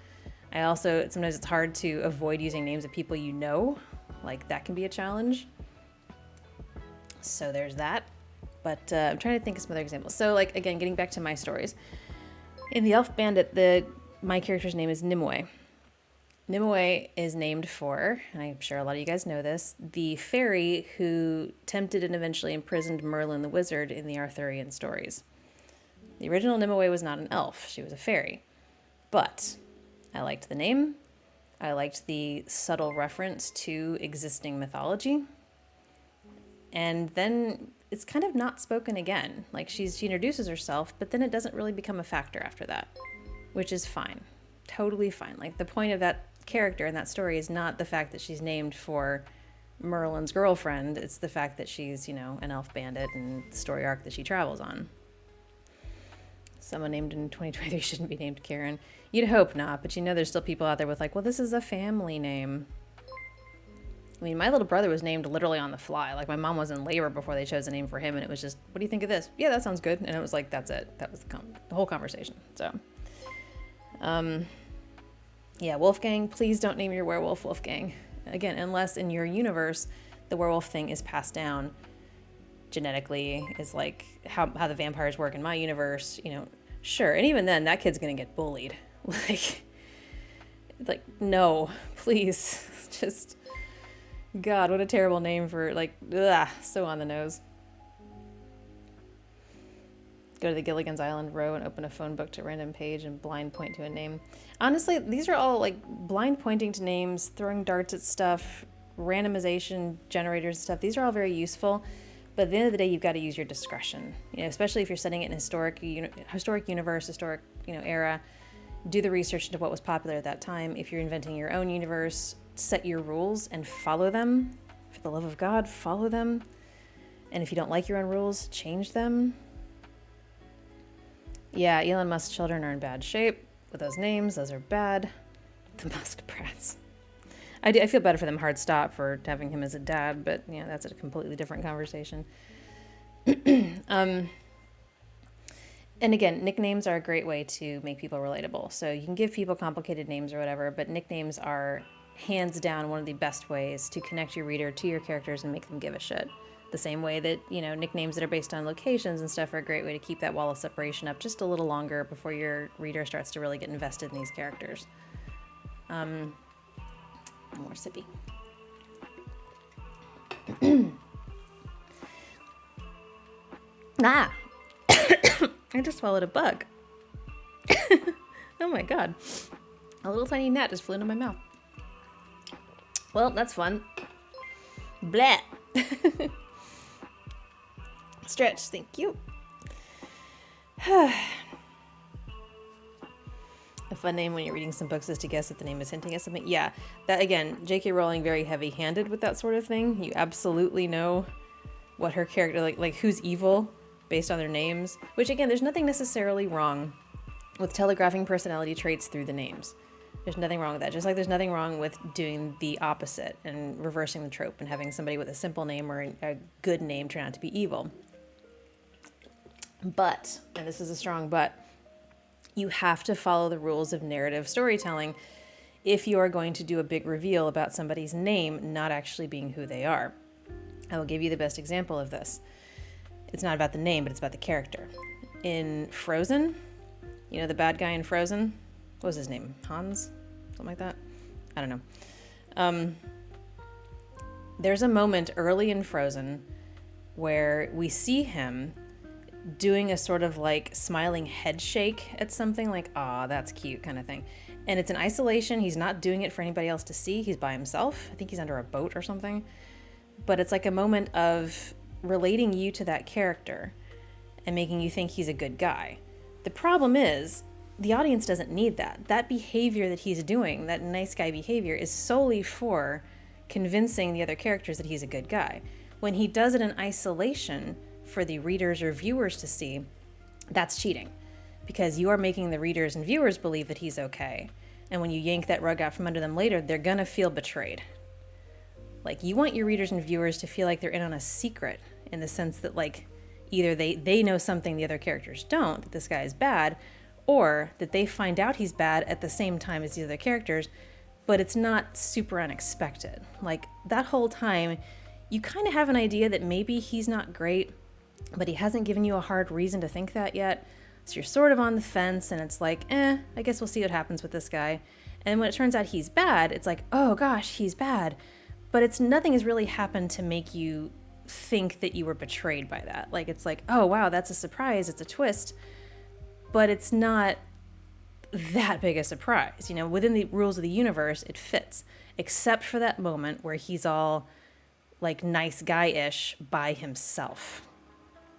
Sometimes it's hard to avoid using names of people you know. Like, that can be a challenge. So there's that. But I'm trying to think of some other examples. So, like, again, getting back to my stories. In The Elf Bandit, my character's name is Nimue. Nimue is named for, and I'm sure a lot of you guys know this, the fairy who tempted and eventually imprisoned Merlin the Wizard in the Arthurian stories. The original Nimue was not an elf. She was a fairy. But I liked the name. I liked the subtle reference to existing mythology. And then it's kind of not spoken again. Like, she introduces herself, but then it doesn't really become a factor after that, which is fine. Totally fine. Like, the point of that character in that story is not the fact that she's named for Merlin's girlfriend. It's the fact that she's, an elf bandit and the story arc that she travels on. Someone named in 2023 shouldn't be named Karen. You'd hope not, but there's still people out there with like, well, this is a family name. I mean, my little brother was named literally on the fly. Like, my mom was in labor before they chose a name for him, and it was just, what do you think of this? Yeah, that sounds good. And it was like, that's it. That was the whole conversation. So, yeah, Wolfgang, please don't name your werewolf Wolfgang. Again, unless in your universe, the werewolf thing is passed down genetically, is like how the vampires work in my universe, sure. And even then, that kid's going to get bullied. Like, no, please. Just, God, what a terrible name for, like, ugh, so on the nose. Go to the Gilligan's Island row and open a phone book to a random page and blind point to a name. Honestly, these are all like blind pointing to names, throwing darts at stuff, randomization generators and stuff. These are all very useful. But at the end of the day, you've got to use your discretion. Especially if you're setting it in historic universe, historic era. Do the research into what was popular at that time. If you're inventing your own universe, set your rules and follow them. For the love of God, follow them. And if you don't like your own rules, change them. Yeah, Elon Musk's children are in bad shape with those names. Those are bad. The Musk brats. I feel better for them. Hard stop for having him as a dad, but that's a completely different conversation. And again, nicknames are a great way to make people relatable. So you can give people complicated names or whatever, but nicknames are hands down one of the best ways to connect your reader to your characters and make them give a shit. The same way that, nicknames that are based on locations and stuff are a great way to keep that wall of separation up just a little longer before your reader starts to really get invested in these characters. More sippy. Ah! I just swallowed a bug. Oh my god. A little tiny gnat just flew into my mouth. Well, that's fun. Blah! Stretch, thank you. A fun name when you're reading some books is to guess if the name is hinting at something. Yeah, that again, J.K. Rowling very heavy-handed with that sort of thing. You absolutely know what her character, like who's evil based on their names. Which again, there's nothing necessarily wrong with telegraphing personality traits through the names. There's nothing wrong with that. Just like there's nothing wrong with doing the opposite and reversing the trope and having somebody with a simple name or a good name turn out to be evil. But, and this is a strong but, you have to follow the rules of narrative storytelling if you are going to do a big reveal about somebody's name not actually being who they are. I will give you the best example of this. It's not about the name, but it's about the character. In Frozen, the bad guy in Frozen, what was his name? Hans? Something like that? I don't know. There's a moment early in Frozen where we see him doing a sort of like smiling head shake at something like, "Aw, that's cute," kind of thing. And it's in isolation. He's not doing it for anybody else to see. He's by himself. I think he's under a boat or something. But it's like a moment of relating you to that character and making you think he's a good guy. The problem is, the audience doesn't need that. That behavior that he's doing, that nice guy behavior, is solely for convincing the other characters that he's a good guy. When he does it in isolation for the readers or viewers to see, that's cheating. Because you are making the readers and viewers believe that he's okay. And when you yank that rug out from under them later, they're gonna feel betrayed. Like, you want your readers and viewers to feel like they're in on a secret, in the sense that, like, either they know something the other characters don't, that this guy is bad, or that they find out he's bad at the same time as the other characters, but it's not super unexpected. Like, that whole time, you kind of have an idea that maybe he's not great, but he hasn't given you a hard reason to think that yet. So you're sort of on the fence, and it's like, I guess we'll see what happens with this guy. And when it turns out he's bad, it's like, oh gosh, he's bad. But nothing has really happened to make you think that you were betrayed by that. Like, it's like, oh wow, that's a surprise, it's a twist. But it's not that big a surprise. Within the rules of the universe, it fits. Except for that moment where he's all like nice guy-ish by himself.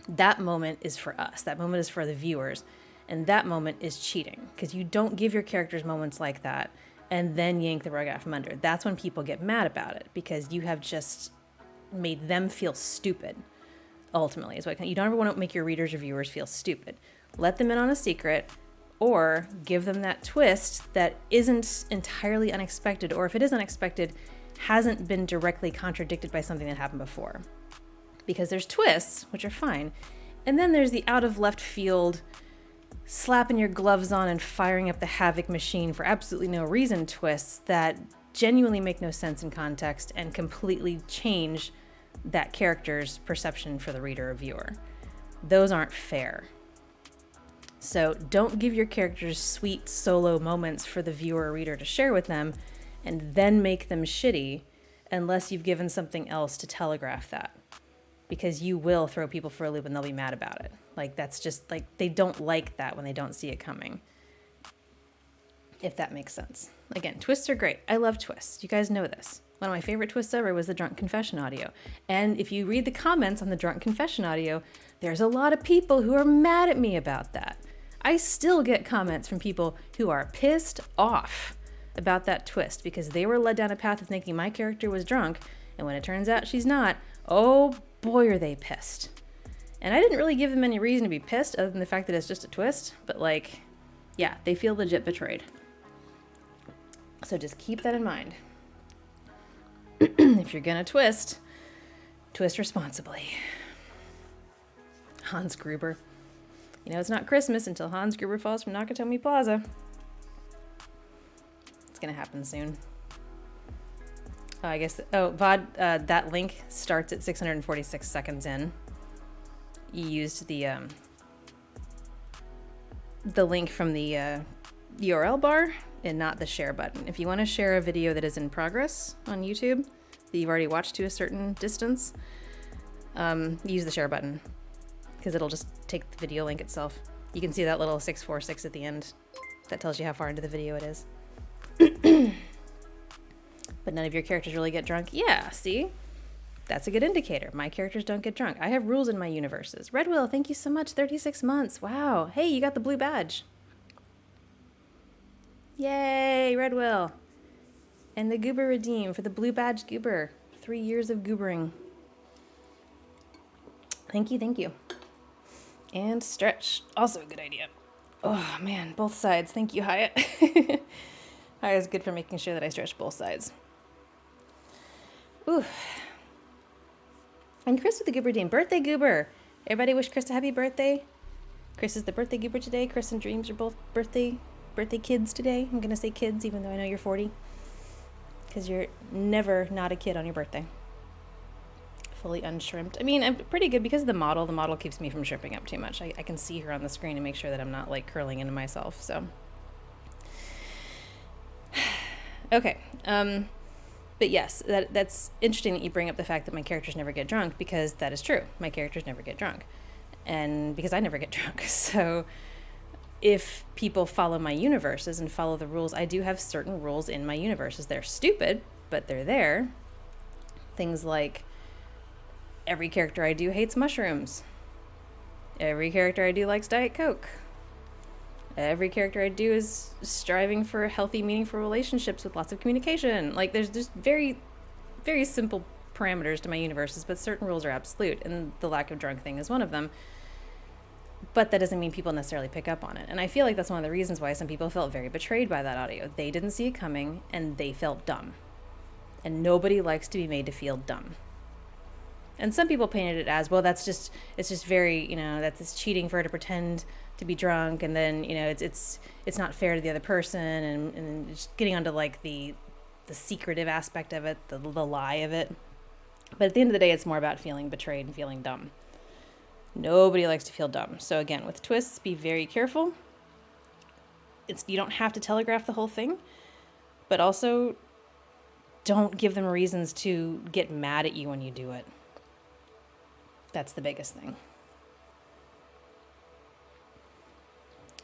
That moment is for us. That moment is for the viewers. And that moment is cheating. Because you don't give your characters moments like that and then yank the rug out from under. That's when people get mad about it. Because you have just made them feel stupid. Ultimately. You don't ever want to make your readers or viewers feel stupid. Let them in on a secret. Or give them that twist that isn't entirely unexpected. Or if it is unexpected, hasn't been directly contradicted by something that happened before. Because there's twists, which are fine, and then there's the out of left field, slapping your gloves on and firing up the havoc machine for absolutely no reason twists that genuinely make no sense in context and completely change that character's perception for the reader or viewer. Those aren't fair. So don't give your characters sweet solo moments for the viewer or reader to share with them and then make them shitty unless you've given something else to telegraph that. Because you will throw people for a loop and they'll be mad about it. Like, that's just, like, they don't like that when they don't see it coming. If that makes sense. Again, twists are great. I love twists. You guys know this. One of my favorite twists ever was the drunk confession audio. And if you read the comments on the drunk confession audio, there's a lot of people who are mad at me about that. I still get comments from people who are pissed off about that twist because they were led down a path of thinking my character was drunk, and when it turns out she's not, oh boy, are they pissed. And I didn't really give them any reason to be pissed other than the fact that it's just a twist, but like, yeah, they feel legit betrayed. So just keep that in mind. If you're gonna twist responsibly. Hans Gruber. You know, it's not Christmas until Hans Gruber falls from Nakatomi Plaza. It's gonna happen soon. VOD, that link starts at 646 seconds in. You used the link from the URL bar and not the share button. If you want to share a video that is in progress on YouTube that you've already watched to a certain distance, use the share button because it'll just take the video link itself. You can see that little 646 at the end. That tells you how far into the video it is. But none of your characters really get drunk. Yeah, see? That's a good indicator. My characters don't get drunk. I have rules in my universes. Red Will, thank you so much. 36 months. Wow. Hey, you got the blue badge. Yay, Red Will. And the Goober redeem for the blue badge Goober. 3 years of goobering. Thank you, thank you. And stretch. Also a good idea. Oh, man, both sides. Thank you, Hyatt. Hyatt's good for making sure that I stretch both sides. Ooh. And Chris with the Goober redeem. Birthday Goober. Everybody wish Chris a happy birthday. Chris is the birthday Goober today. Chris and Dreams are both birthday kids today. I'm going to say kids, even though I know you're 40. Because you're never not a kid on your birthday. Fully unshrimped. I mean, I'm pretty good because of the model. The model keeps me from shrimping up too much. I can see her on the screen and make sure that I'm not, like, curling into myself, so. Okay. But yes, that's interesting that you bring up the fact that my characters never get drunk, because that is true. My characters never get drunk. And because I never get drunk. So if people follow my universes and follow the rules, I do have certain rules in my universes. They're stupid, but they're there. Things like every character I do hates mushrooms. Every character I do likes Diet Coke. Every character I do is striving for healthy, meaningful relationships with lots of communication. Like, there's just very, very simple parameters to my universes, but certain rules are absolute, and the lack of drunk thing is one of them. But that doesn't mean people necessarily pick up on it. And I feel like that's one of the reasons why some people felt very betrayed by that audio. They didn't see it coming, and they felt dumb. And nobody likes to be made to feel dumb. And some people painted it as, well, it's just very, you know, that's cheating for her to pretend to be drunk, and then, you know, it's not fair to the other person, and just getting onto, like, the secretive aspect of it, the lie of it. But at the end of the day, it's more about feeling betrayed and feeling dumb. Nobody likes to feel dumb. So again, with twists, be very careful. You don't have to telegraph the whole thing, but also don't give them reasons to get mad at you when you do it. That's the biggest thing.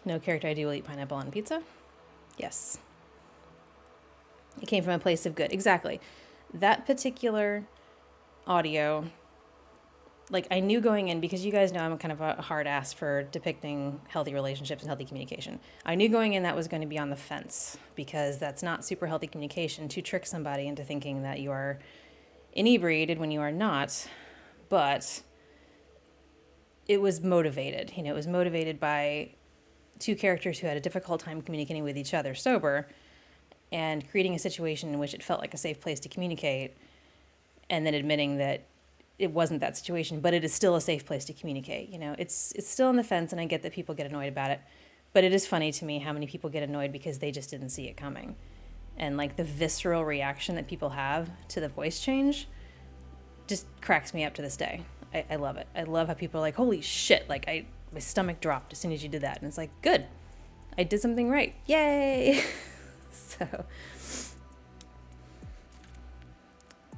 No character I do will eat pineapple on pizza. Yes. It came from a place of good. Exactly. That particular audio, like, I knew going in, because you guys know I'm kind of a hard ass for depicting healthy relationships and healthy communication. I knew going in that was going to be on the fence, because that's not super healthy communication to trick somebody into thinking that you are inebriated when you are not. But it was motivated. You know, it was motivated by two characters who had a difficult time communicating with each other sober, and creating a situation in which it felt like a safe place to communicate, and then admitting that it wasn't that situation, but it is still a safe place to communicate. You know, it's still on the fence, and I get that people get annoyed about it, but it is funny to me how many people get annoyed because they just didn't see it coming. And, like, the visceral reaction that people have to the voice change just cracks me up to this day. I love it. I love how people are like, holy shit, like, my stomach dropped as soon as you did that. And it's like, good, I did something right. Yay. So,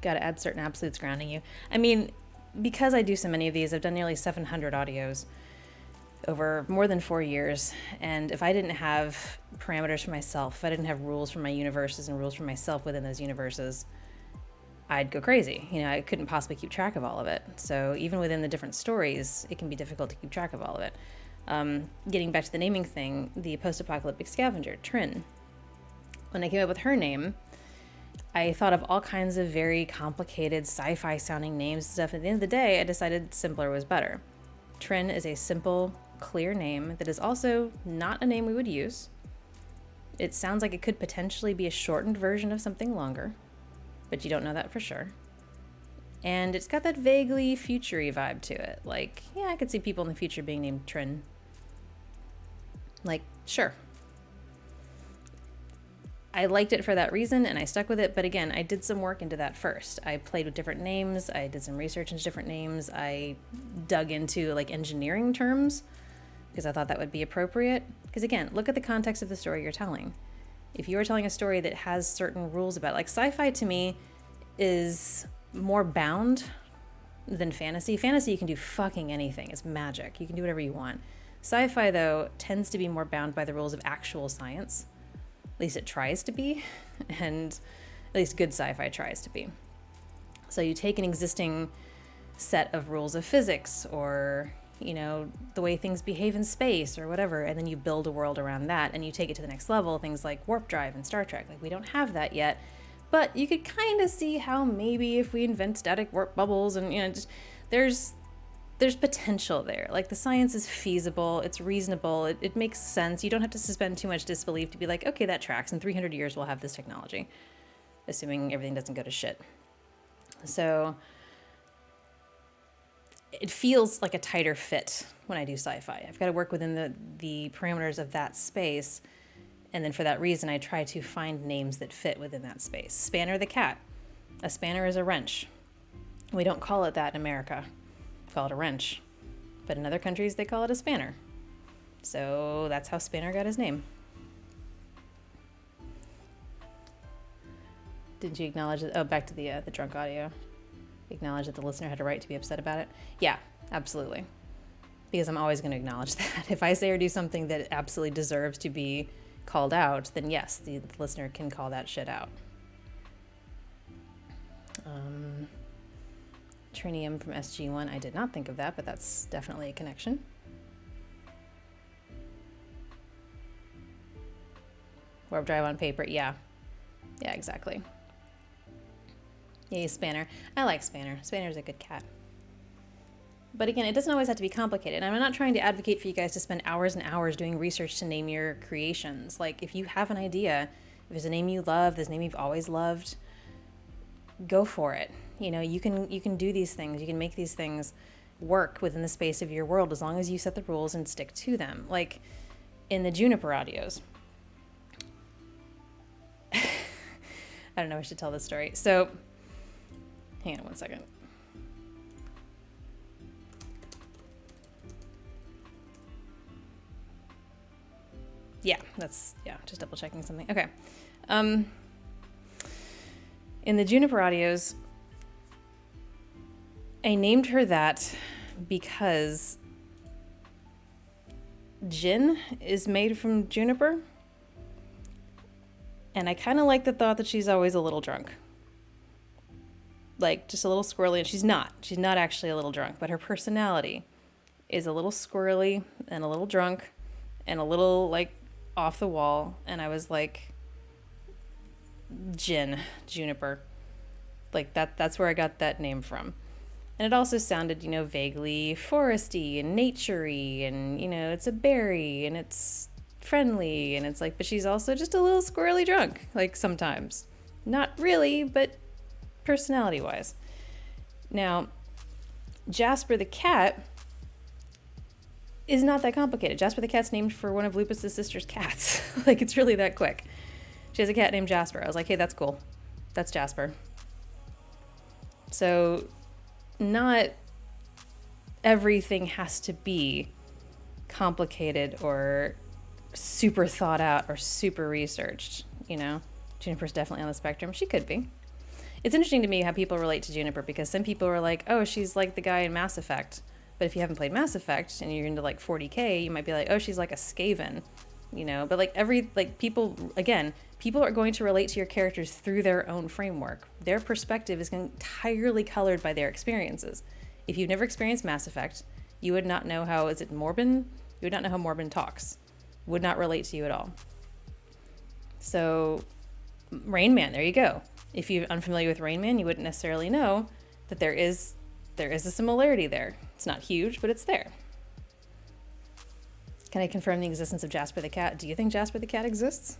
got to add certain absolutes grounding you. I mean, because I do so many of these, I've done nearly 700 audios. over more than 4 years. And if I didn't have parameters for myself, if I didn't have rules for my universes and rules for myself within those universes, I'd go crazy. I couldn't possibly keep track of all of it. So even within the different stories, it can be difficult to keep track of all of it. Getting back to the naming thing, the post-apocalyptic scavenger, Trin. When I came up with her name, I thought of all kinds of very complicated sci-fi sounding names and stuff. At the end of the day, I decided simpler was better. Trin is a simple, clear name that is also not a name we would use. It sounds like it could potentially be a shortened version of something longer, but you don't know that for sure. And it's got that vaguely future-y vibe to it. Like, yeah, I could see people in the future being named Trin. Like, sure. I liked it for that reason, and I stuck with it. But again, I did some work into that first. I played with different names. I did some research into different names. I dug into like engineering terms because I thought that would be appropriate. Because again, look at the context of the story you're telling. If you are telling a story that has certain rules about, like sci-fi to me is more bound than fantasy. Fantasy, you can do fucking anything. It's magic. You can do whatever you want. Sci-fi, though, tends to be more bound by the rules of actual science. At least it tries to be, and at least good sci-fi tries to be. So you take an existing set of rules of physics or, the way things behave in space or whatever, and then you build a world around that and you take it to the next level, things like warp drive and Star Trek. Like, we don't have that yet, but you could kind of see how maybe if we invent static warp bubbles and, just there's potential there. Like, the science is feasible, it's reasonable, it makes sense. You don't have to suspend too much disbelief to be like, okay, that tracks. In 300 years, we'll have this technology, assuming everything doesn't go to shit. So it feels like a tighter fit when I do sci-fi. I've got to work within the parameters of that space. And then for that reason, I try to find names that fit within that space. Spanner the cat. A spanner is a wrench. We don't call it that in America. We call it a wrench. But in other countries, they call it a spanner. So that's how Spanner got his name. Didn't you acknowledge it? Oh, back to the drunk audio. Acknowledge that the listener had a right to be upset about it. Yeah, absolutely. Because I'm always going to acknowledge that. If I say or do something that absolutely deserves to be called out, then yes, the listener can call that shit out. Trinium from SG1, I did not think of that, but that's definitely a connection. Warp drive on paper, yeah. Yeah, exactly. Yay, Spanner. I like Spanner. Spanner's a good cat. But again, it doesn't always have to be complicated. I'm not trying to advocate for you guys to spend hours and hours doing research to name your creations. Like, if you have an idea, if there's a name you love, there's a name you've always loved, go for it. You can do these things. You can make these things work within the space of your world as long as you set the rules and stick to them. Like in the Juniper audios. I don't know if I should tell this story. So, hang on one second. Yeah, just double checking something. Okay. In the Juniper audios, I named her that because gin is made from juniper. And I kind of like the thought that she's always a little drunk. Like, just a little squirrely. And she's not. She's not actually a little drunk. But her personality is a little squirrely and a little drunk and a little, like, off the wall. And I was like, juniper. Like, that's where I got that name from. And it also sounded, vaguely foresty and naturey. And, it's a berry and it's friendly. And it's like, but she's also just a little squirrely drunk. Like, sometimes. Not really, but personality-wise. Now, Jasper the cat is not that complicated. Jasper the cat's named for one of Lupus's sister's cats. Like, it's really that quick. She has a cat named Jasper. I was like, hey, that's cool. That's Jasper. So, not everything has to be complicated or super thought out or super researched, Juniper's definitely on the spectrum. She could be. It's interesting to me how people relate to Juniper because some people are like, oh, she's like the guy in Mass Effect. But if you haven't played Mass Effect and you're into like 40K, you might be like, oh, she's like a Skaven, you know? But like people are going to relate to your characters through their own framework. Their perspective is entirely colored by their experiences. If you've never experienced Mass Effect, you would not know how, is it Morbin? You would not know how Morbin talks. Would not relate to you at all. So, Rain Man, there you go. If you're unfamiliar with Rain Man, you wouldn't necessarily know that there is a similarity there. It's not huge, but it's there. Can I confirm the existence of Jasper the Cat? Do you think Jasper the Cat exists?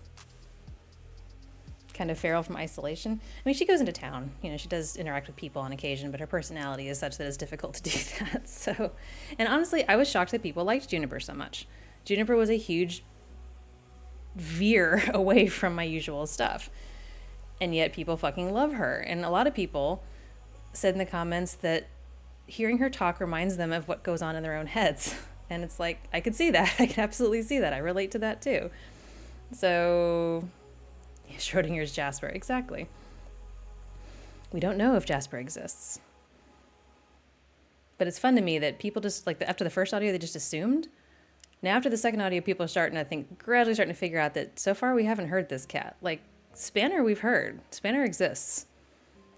Kind of feral from isolation. I mean, she goes into town. You know, she does interact with people on occasion, but her personality is such that it's difficult to do that. So, and honestly, I was shocked that people liked Juniper so much. Juniper was a huge veer away from my usual stuff. And yet people fucking love her. And a lot of people said in the comments that hearing her talk reminds them of what goes on in their own heads. And it's like, I could see that. I can absolutely see that. I relate to that too. So, yeah, Schrodinger's Jasper. Exactly. We don't know if Jasper exists. But it's fun to me that people just, like, after the first audio, they just assumed. Now, after the second audio, people are starting to think, gradually starting to figure out that so far we haven't heard this cat. Like, Spanner we've heard. Spanner exists.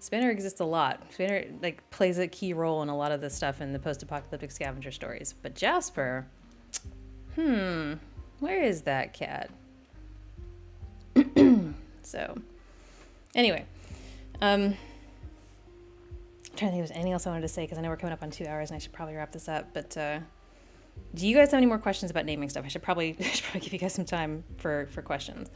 Spanner exists a lot. Spanner, like, plays a key role in a lot of the stuff in the post-apocalyptic scavenger stories. But Jasper, where is that cat? So, anyway, I'm trying to think if there's anything else I wanted to say, because I know we're coming up on 2 hours and I should probably wrap this up. But do you guys have any more questions about naming stuff? I should probably give you guys some time for questions,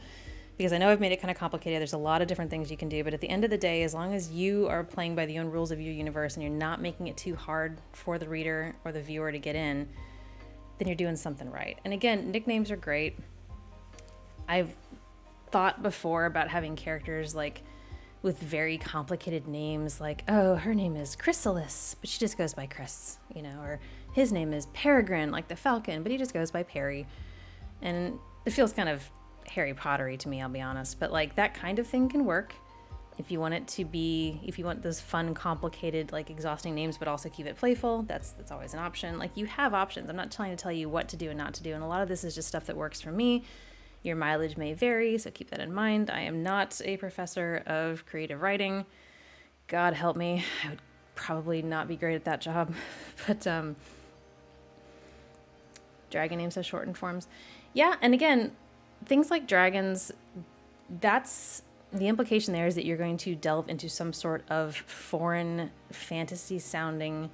because I know I've made it kind of complicated. There's a lot of different things you can do, but at the end of the day, as long as you are playing by the own rules of your universe and you're not making it too hard for the reader or the viewer to get in, then you're doing something right. And again, nicknames are great. I've thought before about having characters like with very complicated names, like, oh, her name is Chrysalis, but she just goes by Chris, you know, or his name is Peregrine, like the Falcon, but he just goes by Perry. And it feels kind of Harry Pottery to me, I'll be honest, but like that kind of thing can work if you want it to be, if you want those fun, complicated, like exhausting names, but also keep it playful. That's always an option. Like, you have options. I'm not trying to tell you what to do and not to do, and a lot of this is just stuff that works for me. Your mileage may vary, so keep that in mind. I am not a professor of creative writing. God help me, I would probably not be great at that job. But dragon names have shortened forms. Yeah, and again, things like dragons, that's the implication there, is that you're going to delve into some sort of foreign fantasy sounding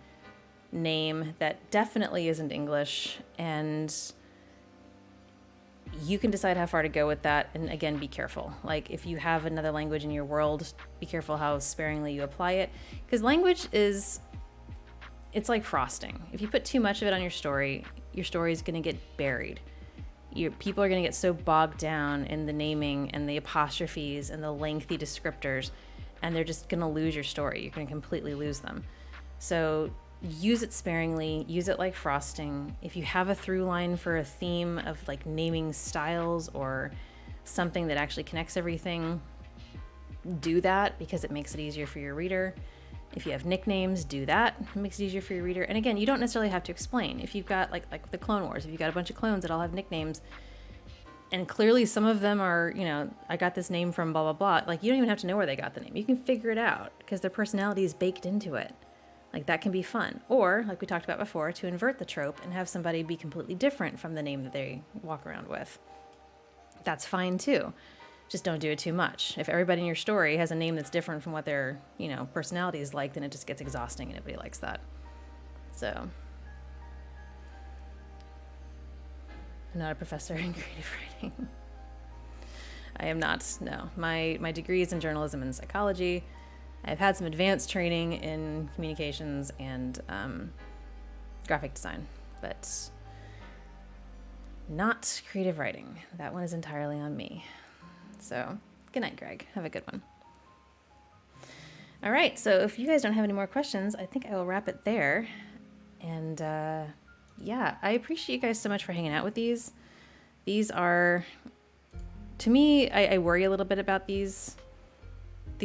name that definitely isn't English, and you can decide how far to go with that. And again, be careful. Like, if you have another language in your world, be careful how sparingly you apply it, because language is, it's like frosting. If you put too much of it on your story is going to get buried. People are going to get so bogged down in the naming and the apostrophes and the lengthy descriptors, and they're just going to lose your story. You're going to completely lose them. So use it sparingly, use it like frosting. If you have a through line for a theme of like naming styles or something that actually connects everything, do that, because it makes it easier for your reader. If you have nicknames, do that. It makes it easier for your reader. And again, you don't necessarily have to explain. If you've got like the Clone Wars, if you've got a bunch of clones that all have nicknames, and clearly some of them are, you know, I got this name from blah, blah, blah. Like, you don't even have to know where they got the name. You can figure it out because their personality is baked into it. Like, that can be fun. Or, like we talked about before, to invert the trope and have somebody be completely different from the name that they walk around with. That's fine too. Just don't do it too much. If everybody in your story has a name that's different from what their, you know, personality is like, then it just gets exhausting and nobody likes that. So, I'm not a professor in creative writing. I am not, no. My degree is in journalism and psychology. I've had some advanced training in communications and graphic design, but not creative writing. That one is entirely on me. So, good night, Greg. Have a good one. All right, so if you guys don't have any more questions, I think I will wrap it there. And yeah, I appreciate you guys so much for hanging out with these. These are, to me, I worry a little bit about these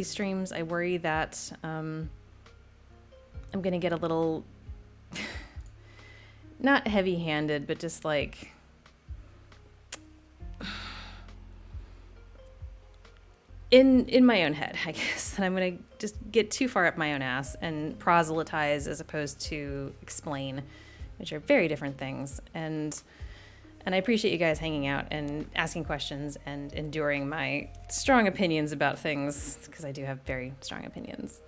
streams. I worry that I'm going to get a little not heavy-handed, but just like in my own head, I guess. And I'm going to just get too far up my own ass and proselytize as opposed to explain, which are very different things. And I appreciate you guys hanging out and asking questions and enduring my strong opinions about things, because I do have very strong opinions.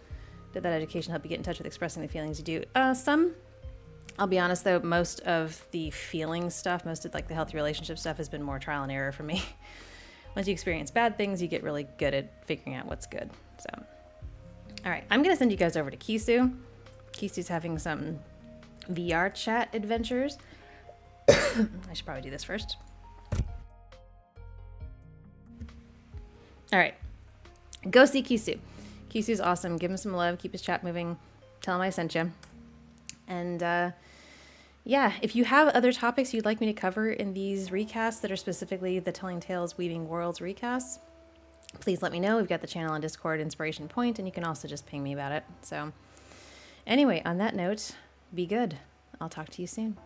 Did that education help you get in touch with expressing the feelings you do? Some. I'll be honest though, most of the feeling stuff, most of like the healthy relationship stuff has been more trial and error for me. Once you experience bad things, you get really good at figuring out what's good. So, all right, I'm going to send you guys over to Kisu. Kisu's having some VR chat adventures. I should probably do this first. All right, go see Kisu. Kisu's awesome. Give him some love. Keep his chat moving. Tell him I sent you. And yeah, if you have other topics you'd like me to cover in these recasts that are specifically the Telling Tales Weaving Worlds recasts, please let me know. We've got the channel on Discord, Inspiration Point, and you can also just ping me about it. So anyway, on that note, be good. I'll talk to you soon.